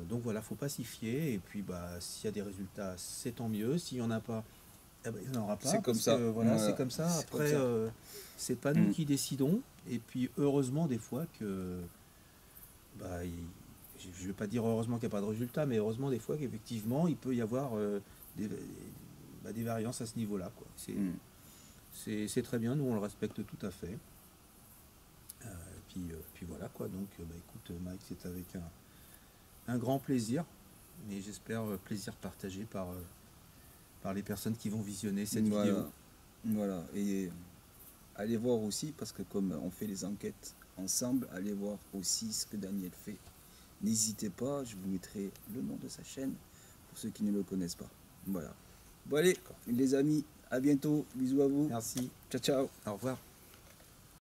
Donc voilà, faut pas s'y fier. Et puis, bah, s'il y a des résultats, c'est tant mieux. S'il n'y en a pas, eh ben, il n'y en aura pas. C'est comme parce ça. que, voilà, Voilà. c'est comme ça. C'est Après, comme ça. c'est pas nous qui décidons. Et puis, heureusement, des fois que, bah, je ne vais pas dire heureusement qu'il n'y a pas de résultat, mais heureusement des fois qu'effectivement, il peut y avoir des variances à ce niveau-là, quoi. C'est très bien, nous on le respecte tout à fait. Puis voilà quoi, donc bah, écoute Mike, c'est avec un grand plaisir, mais j'espère plaisir partagé par les personnes qui vont visionner cette vidéo. Voilà, et allez voir aussi, parce que comme on fait les enquêtes ensemble, allez voir aussi ce que Daniel fait. N'hésitez pas, je vous mettrai le nom de sa chaîne pour ceux qui ne le connaissent pas. Voilà. Bon allez, les amis, à bientôt, bisous à vous. Merci, Ciao, ciao. au revoir.